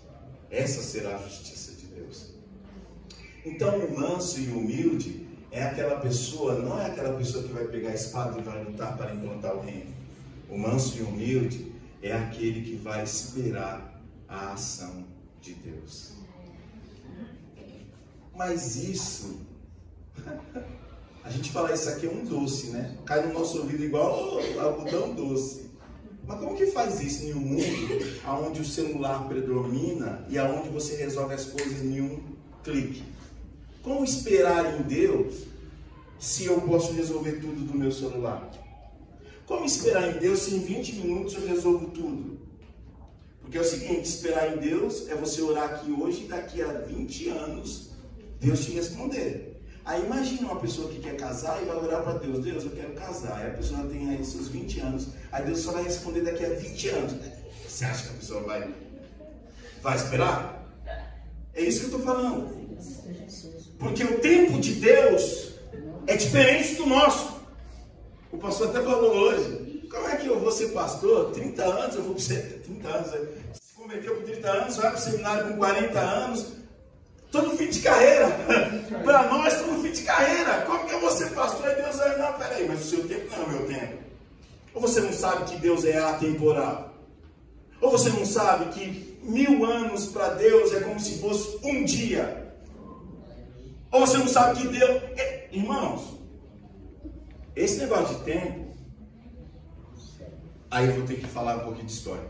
essa será a justiça de Deus. Então o manso e o humilde é aquela pessoa, não é aquela pessoa que vai pegar a espada e vai lutar para implantar o reino. O manso e o humilde é aquele que vai esperar a ação de Deus. Mas isso, a gente fala isso aqui é um doce, né? Cai no nosso ouvido igual algodão doce. Mas como que faz isso em um mundo onde o celular predomina e onde você resolve as coisas em um clique? Como esperar em Deus se eu posso resolver tudo do meu celular? Como esperar em Deus se em 20 minutos eu resolvo tudo? Porque é o seguinte, esperar em Deus é você orar aqui hoje e daqui a 20 anos Deus te responder. Aí imagina uma pessoa que quer casar e vai orar para Deus. Deus, eu quero casar. Aí a pessoa tem aí seus 20 anos. Aí Deus só vai responder daqui a 20 anos. Você acha que a pessoa vai esperar? É isso que eu estou falando. Porque o tempo de Deus é diferente do nosso. O pastor até falou hoje. Como é que eu vou ser pastor? 30 anos, eu vou ser 30 anos. Se converteu com 30 anos, vai para o seminário com 40 anos. Estou no fim de carreira. Para nós, estou no fim de carreira. Como que eu vou ser pastor? E Deus vai, não, peraí, mas o seu tempo não é o meu tempo. Ou você não sabe que Deus é atemporal? Ou você não sabe que 1000 anos para Deus é como se fosse um dia? Ou você não sabe que Deus... Irmãos, esse negócio de tempo, aí eu vou ter que falar um pouquinho de história.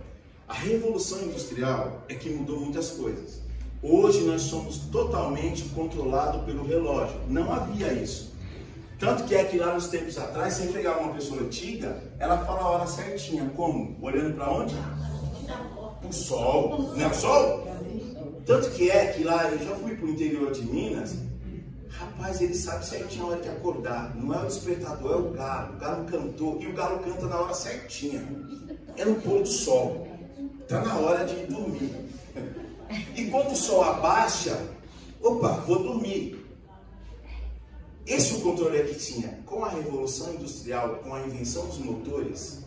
A Revolução Industrial é que mudou muitas coisas. Hoje nós somos totalmente controlados pelo relógio. Não havia isso. Tanto que é que lá nos tempos atrás, você pegava uma pessoa antiga, ela fala a hora certinha. Como? Olhando para onde? Para o sol. Não é o sol? Tanto que é que lá, eu já fui para o interior de Minas, rapaz, ele sabe certinho a hora de acordar. Não é o despertador, é o galo. O galo cantou e o galo canta na hora certinha. É no pôr do sol. Está na hora de dormir. E quando o sol abaixa, opa, vou dormir. Esse é o controle que tinha. Com a Revolução Industrial, com a invenção dos motores,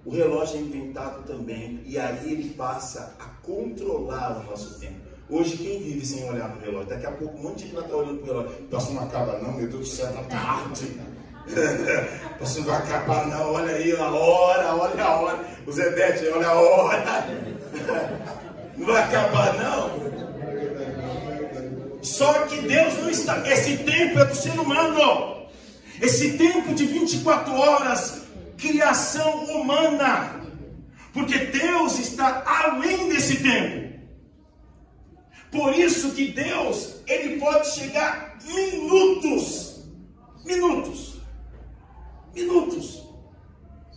o relógio é inventado também. E aí ele passa a controlar o nosso tempo. Hoje, quem vive sem olhar no relógio? Daqui a pouco um monte de gente vai estar olhando para o relógio. Pastor, não acaba não, meu Deus do céu, tá tarde. Pastor, não vai acabar não, olha aí a hora, olha a hora. O Zé Bete, olha a hora. Não vai acabar não. Só que Deus não está... Esse tempo é do ser humano. Esse tempo de 24 horas criação humana. Porque Deus está além desse tempo. Por isso que Deus, Ele pode chegar minutos.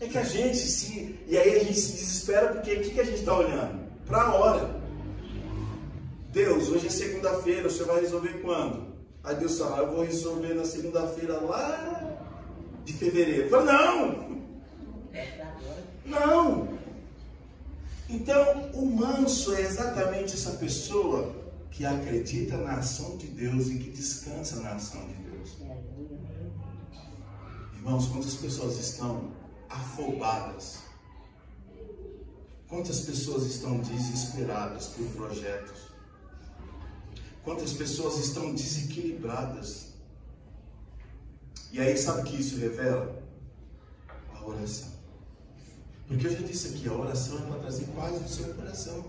É que a gente e aí a gente se desespera porque o que a gente está olhando? Para a hora. Deus, hoje é segunda-feira, o Senhor vai resolver quando? Aí Deus fala, eu vou resolver na segunda-feira lá de fevereiro. Eu falo, não. Então, o manso é exatamente essa pessoa que acredita na ação de Deus e que descansa na ação de Deus. Irmãos, quantas pessoas estão afobadas? Quantas pessoas estão desesperadas por projetos? Quantas pessoas estão desequilibradas? E aí, sabe o que isso revela? A oração. Porque eu já disse aqui, a oração é para trazer paz no seu coração.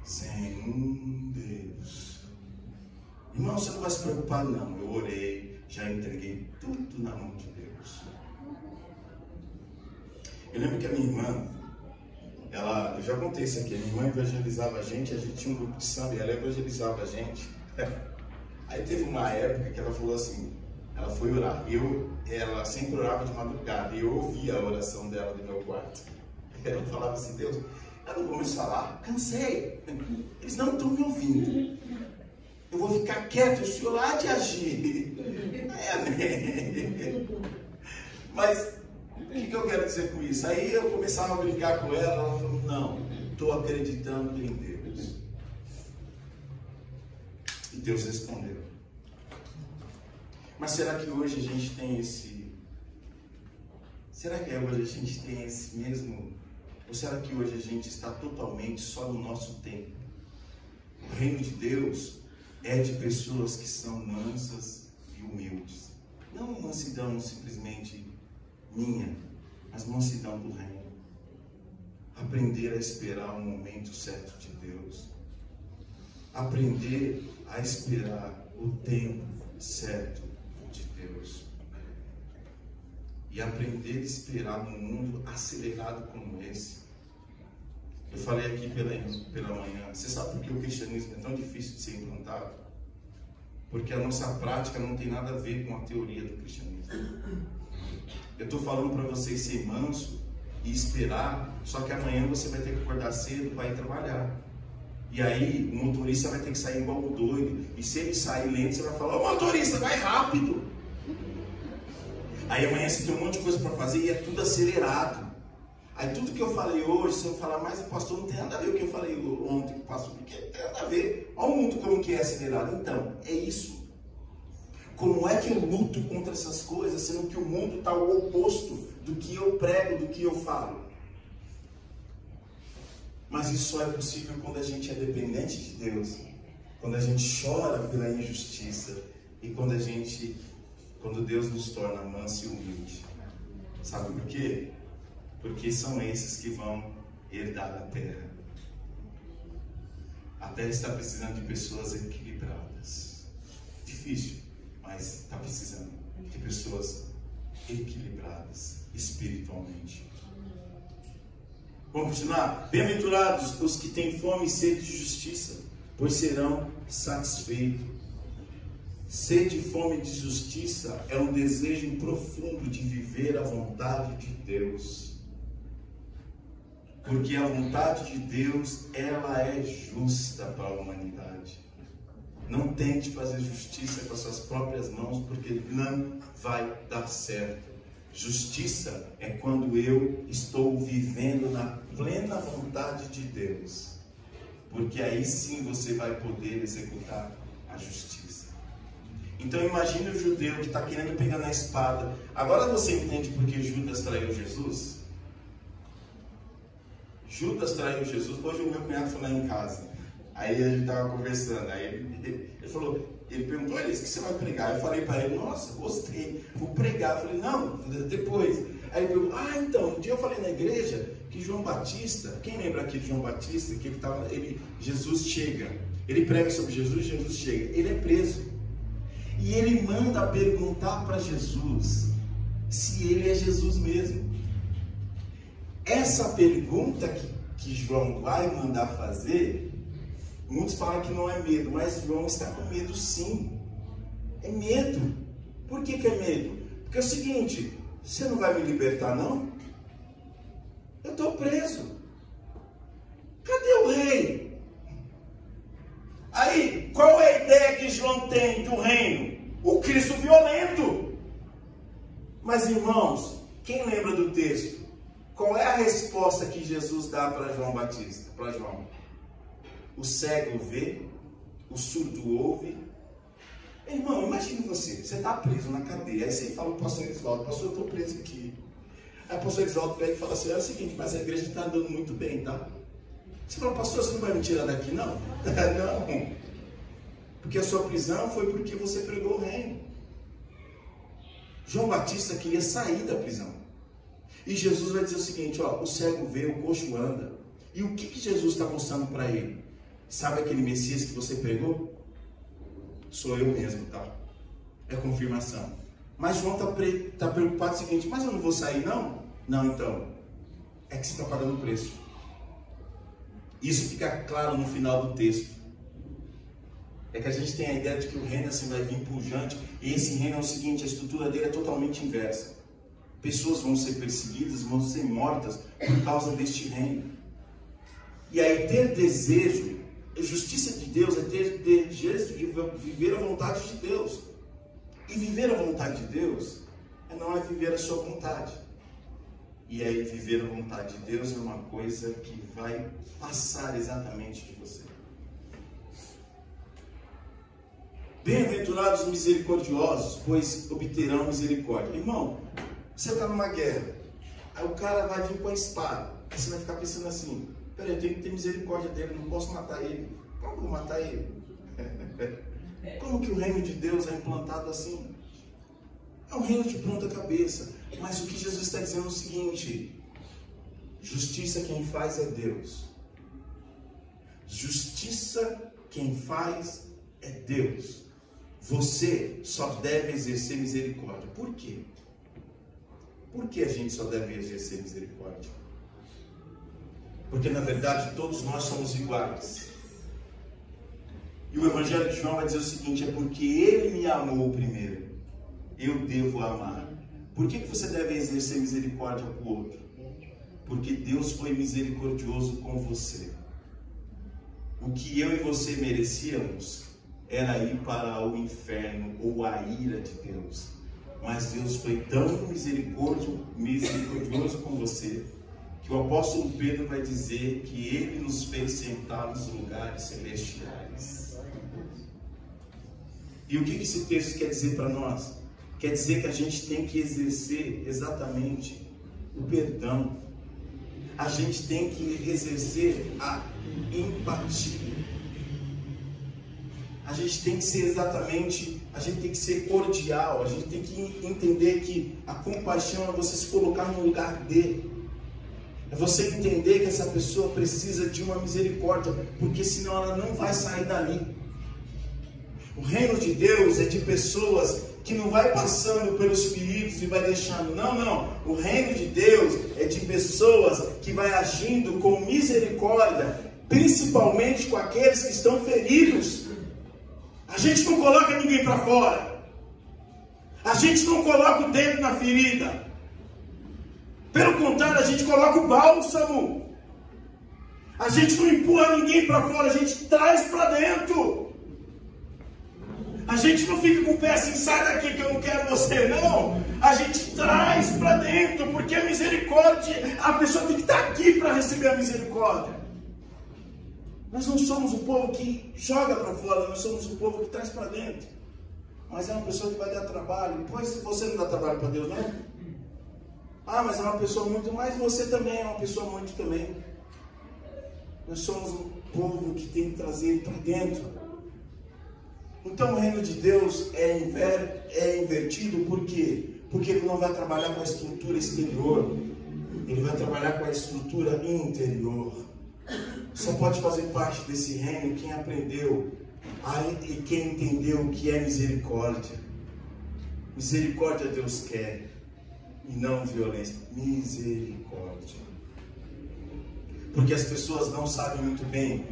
Sem Deus. Irmão, você não vai se preocupar não. Eu orei, já entreguei tudo na mão de Deus. Eu lembro que a minha irmã, eu já contei isso aqui, a minha irmã evangelizava a gente tinha um grupo de samba e ela evangelizava a gente. Aí teve uma época que ela falou assim, ela foi orar, ela sempre orava de madrugada e eu ouvia a oração dela do meu quarto. Ela falava assim, Deus, eu não vou mais falar, cansei, eles não estão me ouvindo, eu vou ficar quieto, o Senhor há de agir. Mas o que eu quero dizer com isso? Aí eu começava a brincar com ela, ela falou, não, estou acreditando em Deus. E Deus respondeu. Mas será que hoje a gente tem será que hoje a gente tem esse mesmo? Ou será que hoje a gente está totalmente só no nosso tempo? O reino de Deus é de pessoas que são mansas e humildes. Não mansidão simplesmente minha, mas mansidão do reino. Aprender a esperar o momento certo de Deus. Aprender a esperar o tempo certo de Deus. E aprender a esperar num mundo acelerado como esse. Eu falei aqui pela manhã, você sabe por que o cristianismo é tão difícil de ser implantado? Porque a nossa prática não tem nada a ver com a teoria do cristianismo. Eu estou falando para vocês ser manso e esperar, só que amanhã você vai ter que acordar cedo e vai trabalhar. E aí o motorista vai ter que sair igual um doido. E se ele sair lento, você vai falar, ô motorista, vai rápido! Aí amanhã você tem um monte de coisa para fazer e é tudo acelerado. Aí tudo que eu falei hoje, se eu falar, mas pastor, não tem nada a ver com o que eu falei ontem, pastor, porque não tem nada a ver. Olha o mundo como que é acelerado. Então, é isso. Como é que eu luto contra essas coisas, sendo que o mundo está o oposto do que eu prego, do que eu falo? Mas isso só é possível quando a gente é dependente de Deus, quando a gente chora pela injustiça e quando Deus nos torna manso e humilde. Sabe por quê? Porque são esses que vão herdar a terra. A terra está precisando de pessoas equilibradas. Difícil, mas está precisando de pessoas equilibradas espiritualmente. Vamos continuar? Bem-aventurados os que têm fome e sede de justiça, pois serão satisfeitos. Sede e fome de justiça é um desejo profundo de viver a vontade de Deus. Porque a vontade de Deus, ela é justa para a humanidade. Não tente fazer justiça com as suas próprias mãos, porque não vai dar certo. Justiça é quando eu estou vivendo na plena vontade de Deus. Porque aí sim você vai poder executar a justiça. Então imagine o judeu que está querendo pegar na espada. Agora você entende por que Judas traiu Jesus? Judas traiu Jesus. Hoje o meu cunhado foi lá em casa. Aí a gente estava conversando. Aí ele perguntou, olha, o que você vai pregar? Eu falei para ele, nossa, gostei, vou pregar. Eu falei, não, depois. Aí ele perguntou, então, um dia eu falei na igreja que João Batista, quem lembra aqui de João Batista, que Jesus chega, ele prega sobre Jesus, Jesus chega, ele é preso. E ele manda perguntar para Jesus se ele é Jesus mesmo. essa pergunta que João vai mandar fazer, muitos falam que não é medo, mas João está com medo sim. É medo. Por que é medo? Porque é o seguinte, você não vai me libertar não? Eu estou preso. Cadê o rei? Aí, qual é a ideia que João tem do reino? O Cristo violento. Mas irmãos, quem lembra do texto? Qual é a resposta que Jesus dá para João Batista? Para João? O cego vê, o surdo ouve. Irmão, imagine você está preso na cadeia, aí você fala para o pastor Elisvaldo, pastor, eu estou preso aqui. Aí o pastor Elisvaldo pega e fala assim, é o seguinte, mas a igreja está andando muito bem, tá? Você fala, pastor, você não vai me tirar daqui não? Não, porque a sua prisão foi porque você pregou o reino. João Batista queria sair da prisão. E Jesus vai dizer o seguinte, ó, o cego vê, o coxo anda. E o que Jesus está mostrando para ele? Sabe aquele Messias que você pregou? Sou eu mesmo, tá? É confirmação. Mas João está preocupado com o seguinte, mas eu não vou sair não? Não, então, é que você está pagando o preço. Isso fica claro no final do texto. É que a gente tem a ideia de que o reino assim vai vir pujante, e esse reino é o seguinte, a estrutura dele é totalmente inversa. Pessoas vão ser perseguidas, vão ser mortas por causa deste reino. E aí ter desejo, a justiça de Deus é ter desejo de viver a vontade de Deus. E viver a vontade de Deus não é viver a sua vontade. E aí viver a vontade de Deus é uma coisa que vai passar exatamente de você. Bem-aventurados os misericordiosos, pois obterão misericórdia. Irmão, você está numa guerra, aí o cara vai vir com a espada, aí você vai ficar pensando assim, peraí, eu tenho que ter misericórdia dele, não posso matar ele. Como eu vou matar ele? Como que o reino de Deus é implantado assim? É um reino de ponta cabeça. Mas o que Jesus está dizendo é o seguinte, justiça quem faz é Deus. Justiça quem faz é Deus. Você só deve exercer misericórdia. Por quê? Por que a gente só deve exercer misericórdia? Porque na verdade todos nós somos iguais. E o Evangelho de João vai dizer o seguinte, é porque ele me amou primeiro, eu devo amar. Por que você deve exercer misericórdia com o outro? Porque Deus foi misericordioso com você. O que eu e você merecíamos era ir para o inferno ou a ira de Deus. Mas Deus foi tão misericordioso com você, que o apóstolo Pedro vai dizer que ele nos fez sentar nos lugares celestiais. E o que esse texto quer dizer para nós? Quer dizer que a gente tem que exercer exatamente o perdão. A gente tem que exercer a empatia. A gente tem que ser exatamente, a gente tem que ser cordial, a gente tem que entender que a compaixão é você se colocar no lugar dele. É você entender que essa pessoa precisa de uma misericórdia, porque senão ela não vai sair dali. O reino de Deus é de pessoas que não vai passando pelos feridos e vai deixando. Não, não. O reino de Deus é de pessoas que vai agindo com misericórdia, principalmente com aqueles que estão feridos. A gente não coloca ninguém para fora. A gente não coloca o dedo na ferida. Pelo contrário, a gente coloca o bálsamo. A gente não empurra ninguém para fora, a gente traz para dentro. A gente não fica com o pé assim, sai daqui que eu não quero você, não. A gente traz para dentro, porque a misericórdia, a pessoa tem que estar aqui para receber a misericórdia. Nós não somos o povo que joga para fora, nós somos o povo que traz para dentro. Mas é uma pessoa que vai dar trabalho. Pois você não dá trabalho para Deus, não? Ah, mas é uma pessoa muito, mas você também é uma pessoa muito também. Nós somos um povo que tem que trazer para dentro. Então o reino de Deus é invertido, por quê? Porque ele não vai trabalhar com a estrutura exterior, ele vai trabalhar com a estrutura interior. Só pode fazer parte desse reino quem aprendeu e quem entendeu o que é misericórdia. Misericórdia Deus quer, e não violência. Misericórdia. porque as pessoas não sabem muito bem,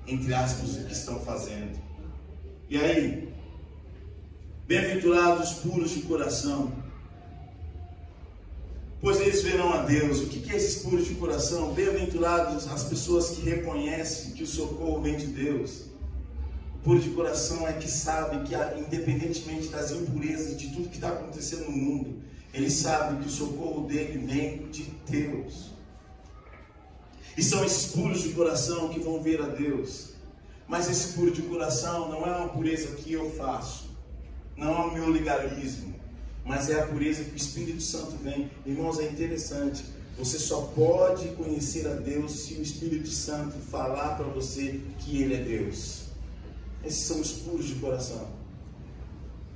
entre aspas, o que estão fazendo. E aí, bem-aventurados os puros de coração, pois eles verão a Deus. O que é esses puros de coração? Bem-aventurados as pessoas que reconhecem que o socorro vem de Deus. Puro de coração é que sabe que, independentemente das impurezas, de tudo que está acontecendo no mundo, ele sabe que o socorro dele vem de Deus. E são esses puros de coração que vão ver a Deus. Mas esse puro de coração não é uma pureza que eu faço, não é o meu legalismo, mas é a pureza que o Espírito Santo vem. Irmãos, é interessante, você só pode conhecer a Deus se o Espírito Santo falar para você que Ele é Deus. Esses são os puros de coração.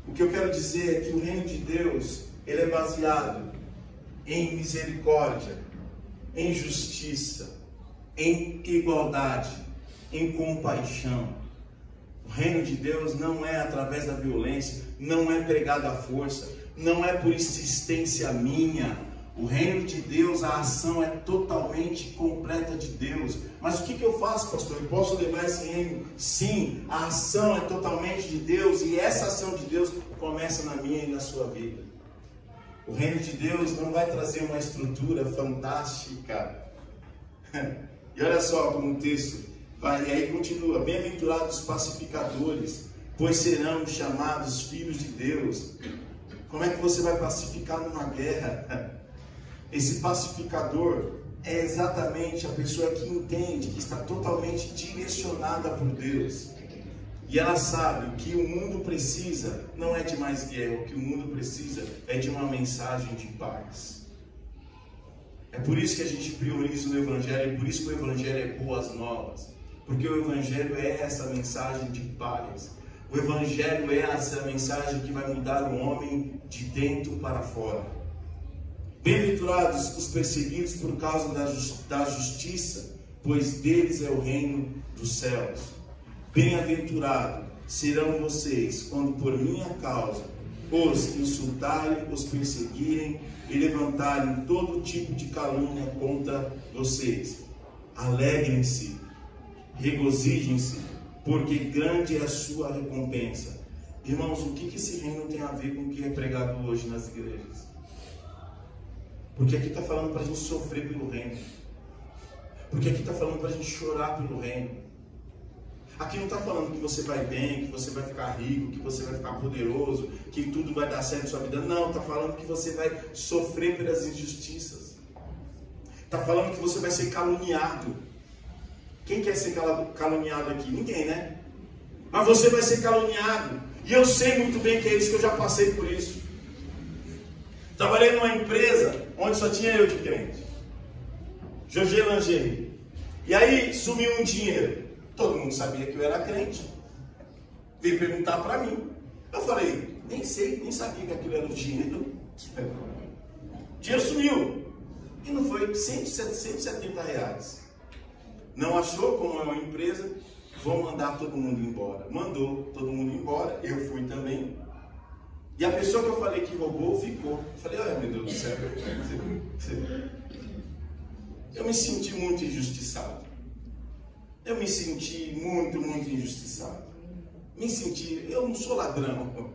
O que eu quero dizer é que o reino de Deus, ele é baseado em misericórdia, em justiça, em igualdade, em compaixão. O reino de Deus não é através da violência, não é pregado à força, não é por insistência minha. O reino de Deus, a ação é totalmente completa de Deus. Mas o que eu faço, pastor? Eu posso levar esse reino? Sim, a ação é totalmente de Deus, e essa ação de Deus começa na minha e na sua vida. O reino de Deus não vai trazer uma estrutura fantástica. E olha só como o texto vai, e aí continua: bem-aventurados os pacificadores, pois serão chamados filhos de Deus. Como é que você vai pacificar numa guerra? Esse pacificador é exatamente a pessoa que entende, que está totalmente direcionada por Deus. E ela sabe que o mundo precisa, não é de mais guerra, o que o mundo precisa é de uma mensagem de paz. É por isso que a gente prioriza o Evangelho, é por isso que o Evangelho é boas novas. Porque o Evangelho é essa mensagem de paz. O Evangelho é essa mensagem que vai mudar o homem de dentro para fora. Bem-aventurados os perseguidos por causa da justiça, pois deles é o reino dos céus. Bem-aventurados serão vocês quando por minha causa os insultarem, os perseguirem e levantarem todo tipo de calúnia contra vocês. Alegrem-se, regozijem-se, porque grande é a sua recompensa. Irmãos, o que esse reino tem a ver com o que é pregado hoje nas igrejas? Porque aqui está falando para a gente sofrer pelo reino. Porque aqui está falando para a gente chorar pelo reino. Aqui não está falando que você vai bem, que você vai ficar rico, que você vai ficar poderoso, que tudo vai dar certo na sua vida. Não, está falando que você vai sofrer pelas injustiças. Está falando que você vai ser caluniado. Quem quer ser caluniado aqui? Ninguém, né? Mas você vai ser caluniado. E eu sei muito bem que é isso, que eu já passei por isso. Trabalhei numa empresa onde só tinha eu de crente. Jorge Langerie. E aí sumiu um dinheiro. Todo mundo sabia que eu era crente. Veio perguntar para mim. Eu falei, nem sei, nem sabia que aquilo era o dinheiro. O dinheiro sumiu. E não foi 170 reais. Não achou, como é uma empresa, vou mandar todo mundo embora. Mandou todo mundo embora, eu fui também. E a pessoa que eu falei que roubou, ficou. Eu falei, ai meu Deus do céu. Eu me senti muito injustiçado. Eu me senti muito injustiçado. Me senti, eu não sou ladrão.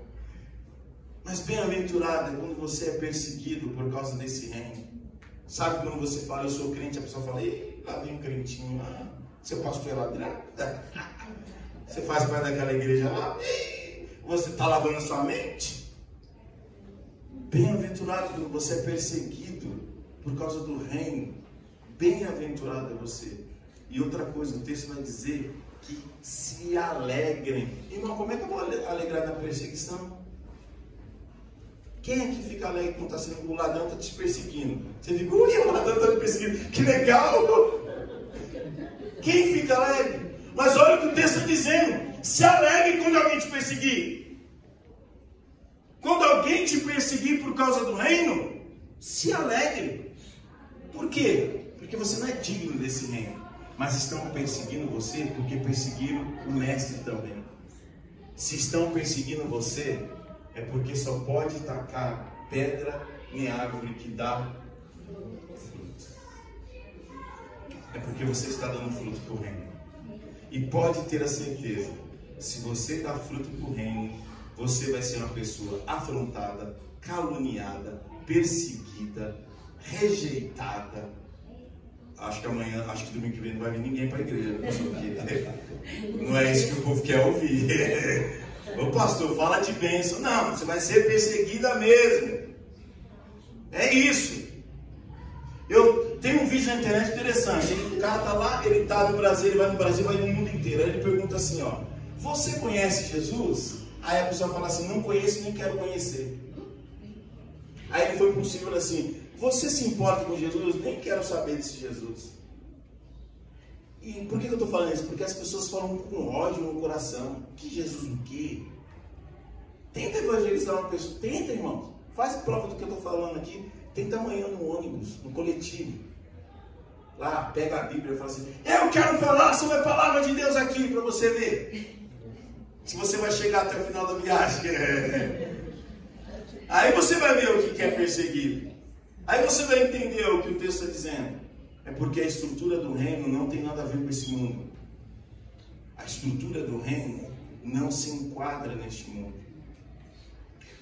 Mas bem-aventurado é quando você é perseguido por causa desse reino. Sabe quando você fala, eu sou crente, a pessoa fala, ei, lá vem um crentinho lá. Seu pastor é ladrão? Você faz parte daquela igreja lá? Você está lavando a sua mente? Bem-aventurado quando você é perseguido por causa do reino. Bem-aventurado é você. E outra coisa, o texto vai dizer que se alegrem. Irmão, como é que eu vou alegrar na perseguição? Quem é que fica alegre quando está sendo, o ladrão está te perseguindo? Você fica, ui, o ladrão está me perseguindo, que legal! Quem fica alegre? Mas olha o que o texto está dizendo: se alegre quando alguém te perseguir. Quando alguém te perseguir por causa do reino, se alegre. Por quê? Porque você não é digno desse reino. Mas estão perseguindo você porque perseguiram o mestre também. Se estão perseguindo você, é porque só pode tacar pedra em árvore que dá fruto. é porque você está dando fruto para o reino. E pode ter a certeza, se você dá fruto para o reino, você vai ser uma pessoa afrontada, caluniada, perseguida, rejeitada. Acho que domingo que vem não vai vir ninguém para a igreja, não é isso que o povo quer ouvir. Ô pastor, fala de bênção. Não, você vai ser perseguida mesmo. É isso. Eu tenho um vídeo na internet interessante. O cara tá lá, ele tá no Brasil, ele vai no Brasil, vai no mundo inteiro. Aí ele pergunta assim, ó: você conhece Jesus? Aí a pessoa fala assim: não conheço, nem quero conhecer. Aí ele foi para o Senhor assim: você se importa com Jesus? Nem quero saber desse Jesus. E por que eu estou falando isso? Porque as pessoas falam com ódio no coração. Que Jesus o quê? Tenta evangelizar uma pessoa. Tenta, irmãos. Faz prova do que eu estou falando aqui. Tenta amanhã no ônibus, no coletivo. Lá, pega a Bíblia e fala assim: eu quero falar sobre a palavra de Deus aqui, para você ver se você vai chegar até o final da viagem. Aí você vai ver o que é perseguido. Aí você vai entender o que o texto está dizendo. É porque a estrutura do reino não tem nada a ver com esse mundo. A estrutura do reino não se enquadra neste mundo.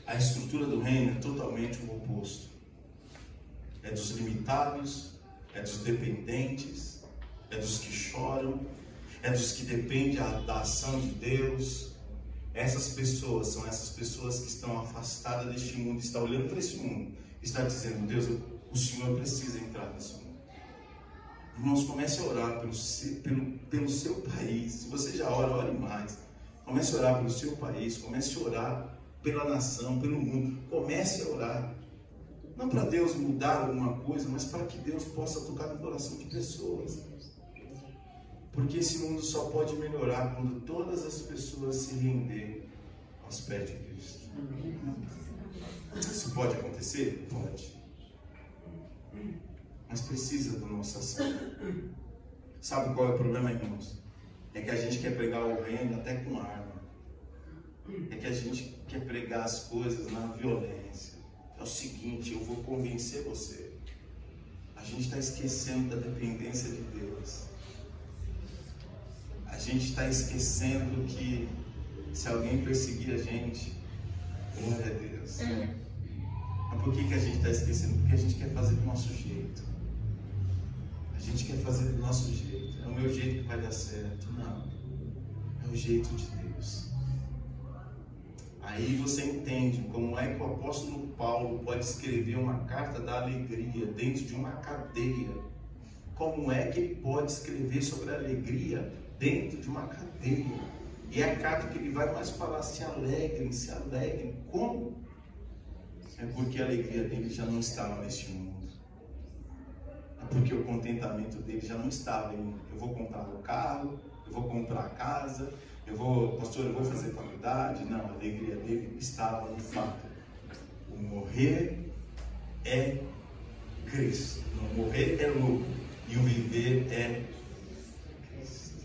A estrutura do reino é totalmente o oposto. É dos limitados, é dos dependentes, é dos que choram, é dos que dependem da ação de Deus. Essas pessoas são essas pessoas que estão afastadas deste mundo, estão olhando para esse mundo, está dizendo: Deus, o Senhor precisa entrar nesse mundo. Irmãos, comece a orar pelo seu país. Se você já ora, ore mais. Comece a orar pelo seu país, comece a orar pela nação, pelo mundo. Comece a orar. Não para Deus mudar alguma coisa, mas para que Deus possa tocar no coração de pessoas. Porque esse mundo só pode melhorar quando todas as pessoas se renderem aos pés de Cristo. Isso pode acontecer? Pode. Mas precisa da nossa ação. Sabe qual é o problema, irmãos? É que a gente quer pregar o reino até com arma. É que a gente quer pregar as coisas na violência. É o seguinte: eu vou convencer você. A gente está esquecendo da dependência de Deus. A gente está esquecendo que se alguém perseguir a gente, glória a Deus. Mas por que a gente está esquecendo? Porque a gente quer fazer do nosso jeito. A gente quer fazer do nosso jeito. É o meu jeito que vai dar certo. Não. É o jeito de Deus. Aí você entende como é que o apóstolo Paulo pode escrever uma carta da alegria dentro de uma cadeia. Como é que ele pode escrever sobre a alegria dentro de uma cadeia? E é a carta que ele vai mais falar: se alegrem, se alegrem. Como? É porque a alegria dele já não estava neste mundo. É porque o contentamento dele já não estava em: eu vou comprar o carro, eu vou comprar a casa, pastor, eu vou fazer faculdade. Não, a alegria dele estava no fato: o morrer é Cristo. O morrer é lucro e o viver é Cristo.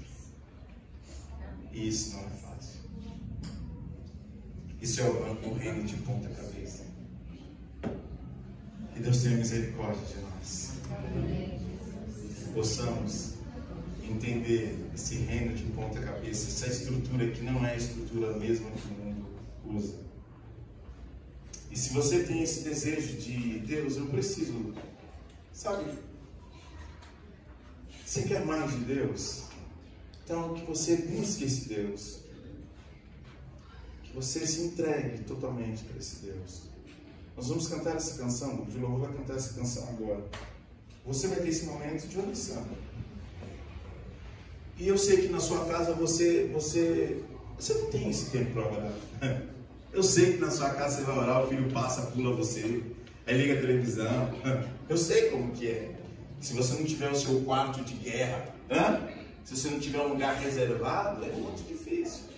E isso não é fácil. Isso é o reino de ponta cabeça. Que Deus tenha misericórdia de nós. Que possamos entender esse reino de ponta cabeça, essa estrutura que não é a estrutura mesma que o mundo usa. E se você tem esse desejo de: Deus, eu preciso, sabe? Você quer mais de Deus? Então que você busque esse Deus. Que você se entregue totalmente para esse Deus. Nós vamos cantar essa canção, o João vai cantar essa canção agora. Você vai ter esse momento de oração. E eu sei que na sua casa você não tem esse tempo para orar. Eu sei que na sua casa você vai orar, o filho passa, pula você, aí liga a televisão. Eu sei como que é. Se você não tiver o seu quarto de guerra, se você não tiver um lugar reservado, é muito difícil.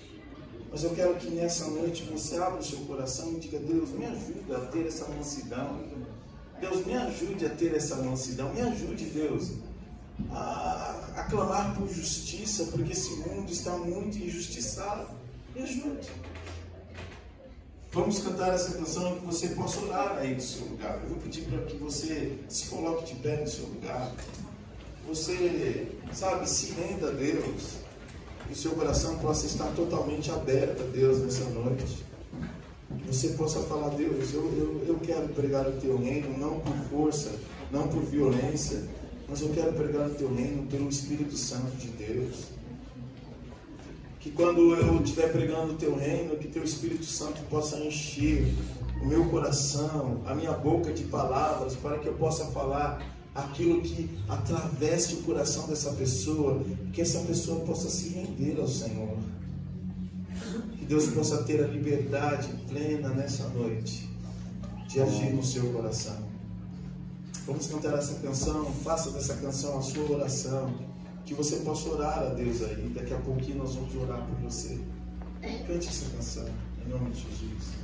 Mas eu quero que nessa noite você abra o seu coração e diga: Deus, me ajuda a ter essa mansidão. Deus, me ajude a ter essa mansidão. Me ajude, Deus, a clamar por justiça, porque esse mundo está muito injustiçado. Me ajude. Vamos cantar essa canção que você possa orar aí do seu lugar. Eu vou pedir para que você se coloque de pé no seu lugar. você, sabe, se renda a Deus. Que o seu coração possa estar totalmente aberto a Deus nessa noite. Que você possa falar: Deus, eu quero pregar o teu reino, não por força, não por violência, mas eu quero pregar o teu reino pelo Espírito Santo de Deus. Que quando eu estiver pregando o teu reino, que teu Espírito Santo possa encher o meu coração, a minha boca de palavras, para que eu possa falar aquilo que atravesse o coração dessa pessoa, que essa pessoa possa se render ao Senhor. Que Deus possa ter a liberdade plena nessa noite de agir no seu coração. Vamos cantar essa canção. Faça dessa canção a sua oração, que você possa orar a Deus aí. Daqui a pouquinho nós vamos orar por você. Cante essa canção em nome de Jesus.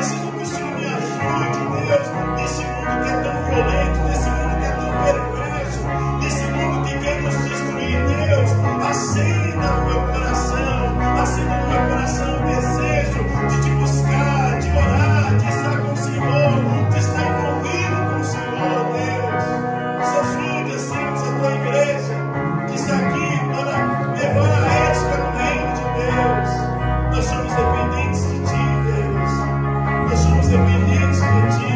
preciso que o Senhor me ajude, Deus, nesse mundo que é tão violento, nesse mundo que é tão perverso, nesse mundo que vem nos destruir, Deus. Acenda no meu coração o desejo de te buscar, de orar, de estar com o Senhor, de estar envolvido com o Senhor, Deus. Nos ajude a sermos a tua igreja, que está aqui para levar a ética no reino de Deus. Nós somos dependentes de ti, Deus. Nós somos dependentes de ti.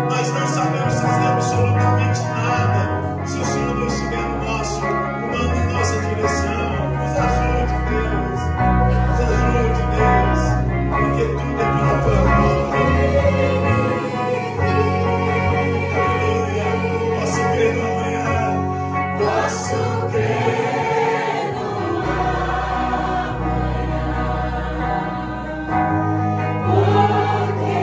Nós não sabemos fazer absolutamente nada se o Senhor não estiver no nosso comando, em nossa direção. Nos ajude, Deus. Nos ajude, Deus. Porque tudo é pela tua glória. Aleluia. Posso crer no amanhã. Posso crer no amanhã. Porque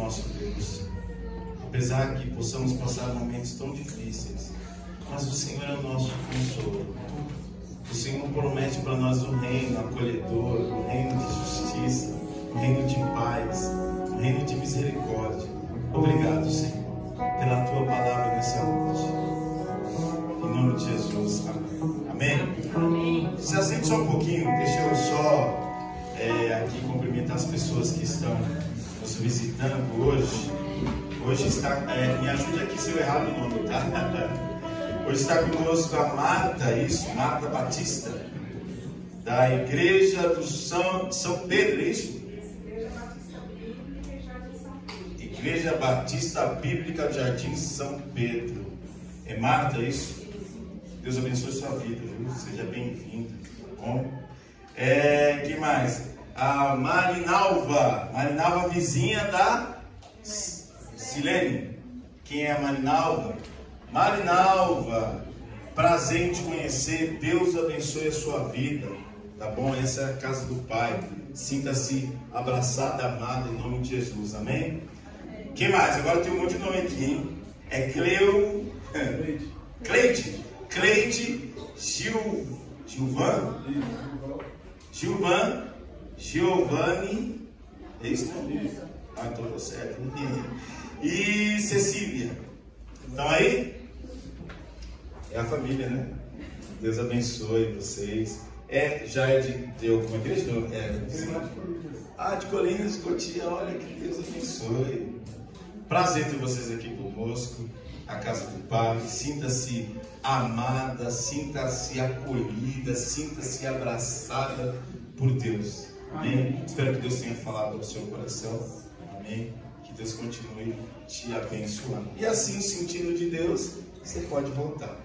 nosso Deus. Apesar que possamos passar momentos tão difíceis, mas o Senhor é o nosso consolo. O Senhor promete para nós um reino acolhedor, um reino de justiça, um reino de paz, um reino de misericórdia. Obrigado, Senhor, pela Tua palavra nessa noite. Em nome de Jesus, amém. Amém. Se assente só um pouquinho, deixa eu só aqui cumprimentar as pessoas que estão nos visitando hoje. Hoje está, me ajude aqui se eu errar o nome, tá? Hoje está conosco a Marta Batista, da Igreja do São Pedro, é isso? Igreja Batista Bíblica do Jardim São Pedro. É Marta, é isso? Deus abençoe sua vida, viu? Seja bem-vinda, tá bom? Que mais? A Marinalva, vizinha da Silene. Quem é a Marinalva? Marinalva, prazer em te conhecer. Deus abençoe a sua vida, tá bom? Essa é a casa do Pai. Sinta-se abraçada, amada, em nome de Jesus, amém? Quem mais? Agora tem um monte de nome aqui, hein? É Cleide Giovanni, é isso, não? Ah, então certo. E Cecília. Estão aí? É a família, né? Deus abençoe vocês. Já é de alguma igreja? De Colinas, de Cotia. Olha, que Deus abençoe. Prazer ter vocês aqui conosco. A casa do Pai. Sinta-se amada, sinta-se acolhida, sinta-se abraçada por Deus. Amém? Espero que Deus tenha falado ao seu coração. Amém? Que Deus continue te abençoando. E assim, sentindo de Deus, você pode voltar.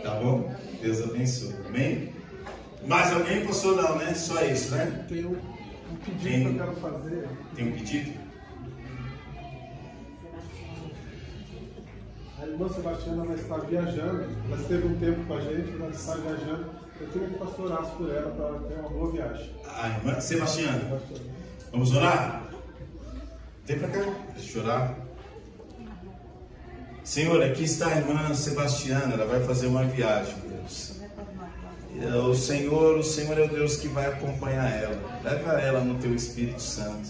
Tá bom? Deus abençoe. Amém? Mais alguém passou? Não, né? Só isso, né? Tem um pedido que eu quero fazer. Tem um pedido? A irmã Sebastiana vai estar viajando. Ela esteve um tempo com a gente, ela está viajando. Eu queria que o pastor orasse por ela para ela ter uma boa viagem. A irmã Sebastiana. Vamos orar? Vem para cá, deixa eu orar. Senhor, aqui está a irmã Sebastiana, ela vai fazer uma viagem, Deus. O Senhor é o Deus que vai acompanhar ela. Leva ela no Teu Espírito Santo.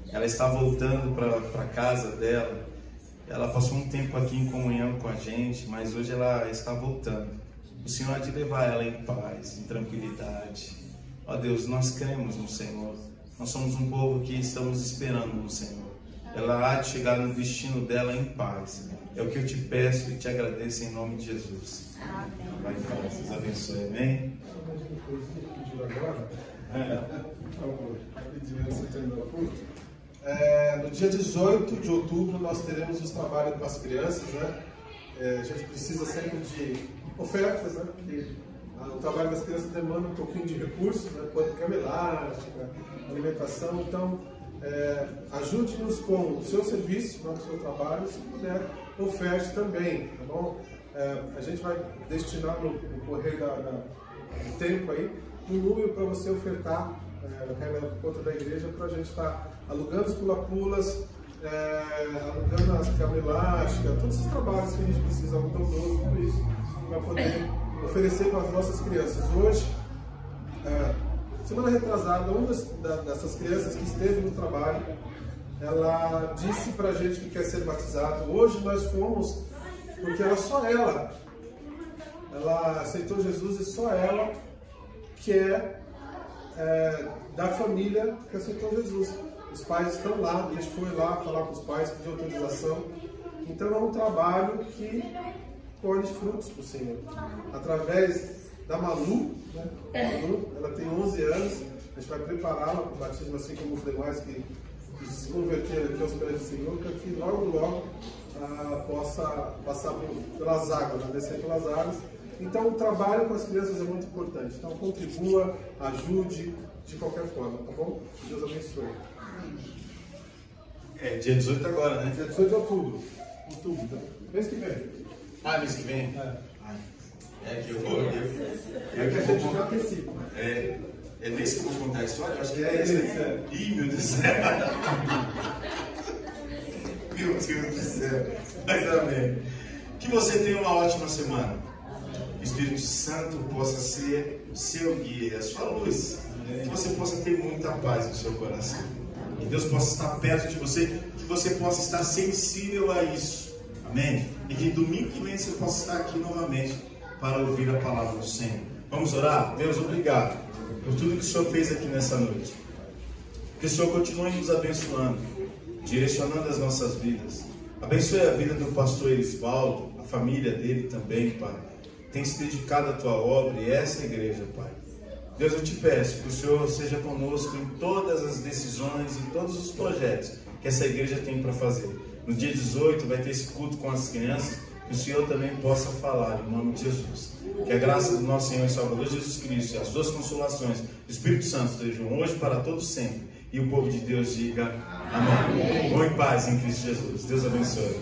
Ela está voltando para a casa dela. Ela passou um tempo aqui em comunhão com a gente, mas hoje ela está voltando. O Senhor há de levar ela em paz, em tranquilidade. Ó Deus, nós cremos no Senhor. Nós somos um povo que estamos esperando no Senhor. Ela há de chegar no destino dela em paz. É o que eu te peço e te agradeço em nome de Jesus. Amém. Vai em paz, Deus abençoe, amém? No dia 18 de outubro nós teremos os trabalhos com as crianças, né? A gente precisa sempre de ofertas, né? Porque o trabalho das crianças demanda um pouquinho de recursos, né? Cama elástica, alimentação. Então, ajude-nos com o seu serviço, com o seu trabalho, se puder, oferte também, tá bom? A gente vai destinar no correr do tempo aí um número para você ofertar, cai na conta da igreja, para a gente estar alugando os pula-pulas, alugando as camas elásticas, todos os trabalhos que a gente precisa, alugando tudo isso, para poder oferecer para as nossas crianças. Hoje, semana retrasada, uma dessas crianças que esteve no trabalho, ela disse para a gente que quer ser batizada. Hoje nós fomos, porque era só ela aceitou Jesus e só ela que é da família que aceitou Jesus. Os pais estão lá, a gente foi lá falar com os pais, pedir autorização. Então é um trabalho que colhe frutos para o Senhor. Através da Malu, né? Malu, ela tem 11 anos, a gente vai prepará-la para o batismo, assim como os demais que se converteram aqui aos pés do Senhor, para que logo possa passar pelas águas, né? Descer pelas águas. Então o trabalho com as crianças é muito importante. Então contribua, ajude de qualquer forma, tá bom? Deus abençoe. Dia 18 agora, né? Dia 18 de outubro. Tá? Mês que vem. Mês que vem? Que eu vou. É que a gente já antecipa. É nesse que eu vou contar a história? Eu acho que é esse. Ih, meu Deus do céu. Meu Deus do céu. Mas amém. Que você tenha uma ótima semana. Que o Espírito Santo possa ser o seu guia, a sua luz. Que você possa ter muita paz no seu coração. Que Deus possa estar perto de você. Que você possa estar sensível a isso. Amém? E que domingo que vem você possa estar aqui novamente para ouvir a palavra do Senhor. Vamos orar? Deus, obrigado por tudo que o Senhor fez aqui nessa noite. Que o Senhor continue nos abençoando, direcionando as nossas vidas. Abençoe a vida do pastor Elisvaldo, a família dele também, Pai. Tem se dedicado à tua obra e essa igreja, Pai. Deus, eu te peço que o Senhor seja conosco em todas as decisões e todos os projetos que essa igreja tem para fazer. No dia 18 vai ter esse culto com as crianças, que o Senhor também possa falar em nome de Jesus. Que a graça do nosso Senhor e Salvador Jesus Cristo e as duas consolações do Espírito Santo estejam hoje para todos sempre. E o povo de Deus diga amém. Bom e paz em Cristo Jesus. Deus abençoe.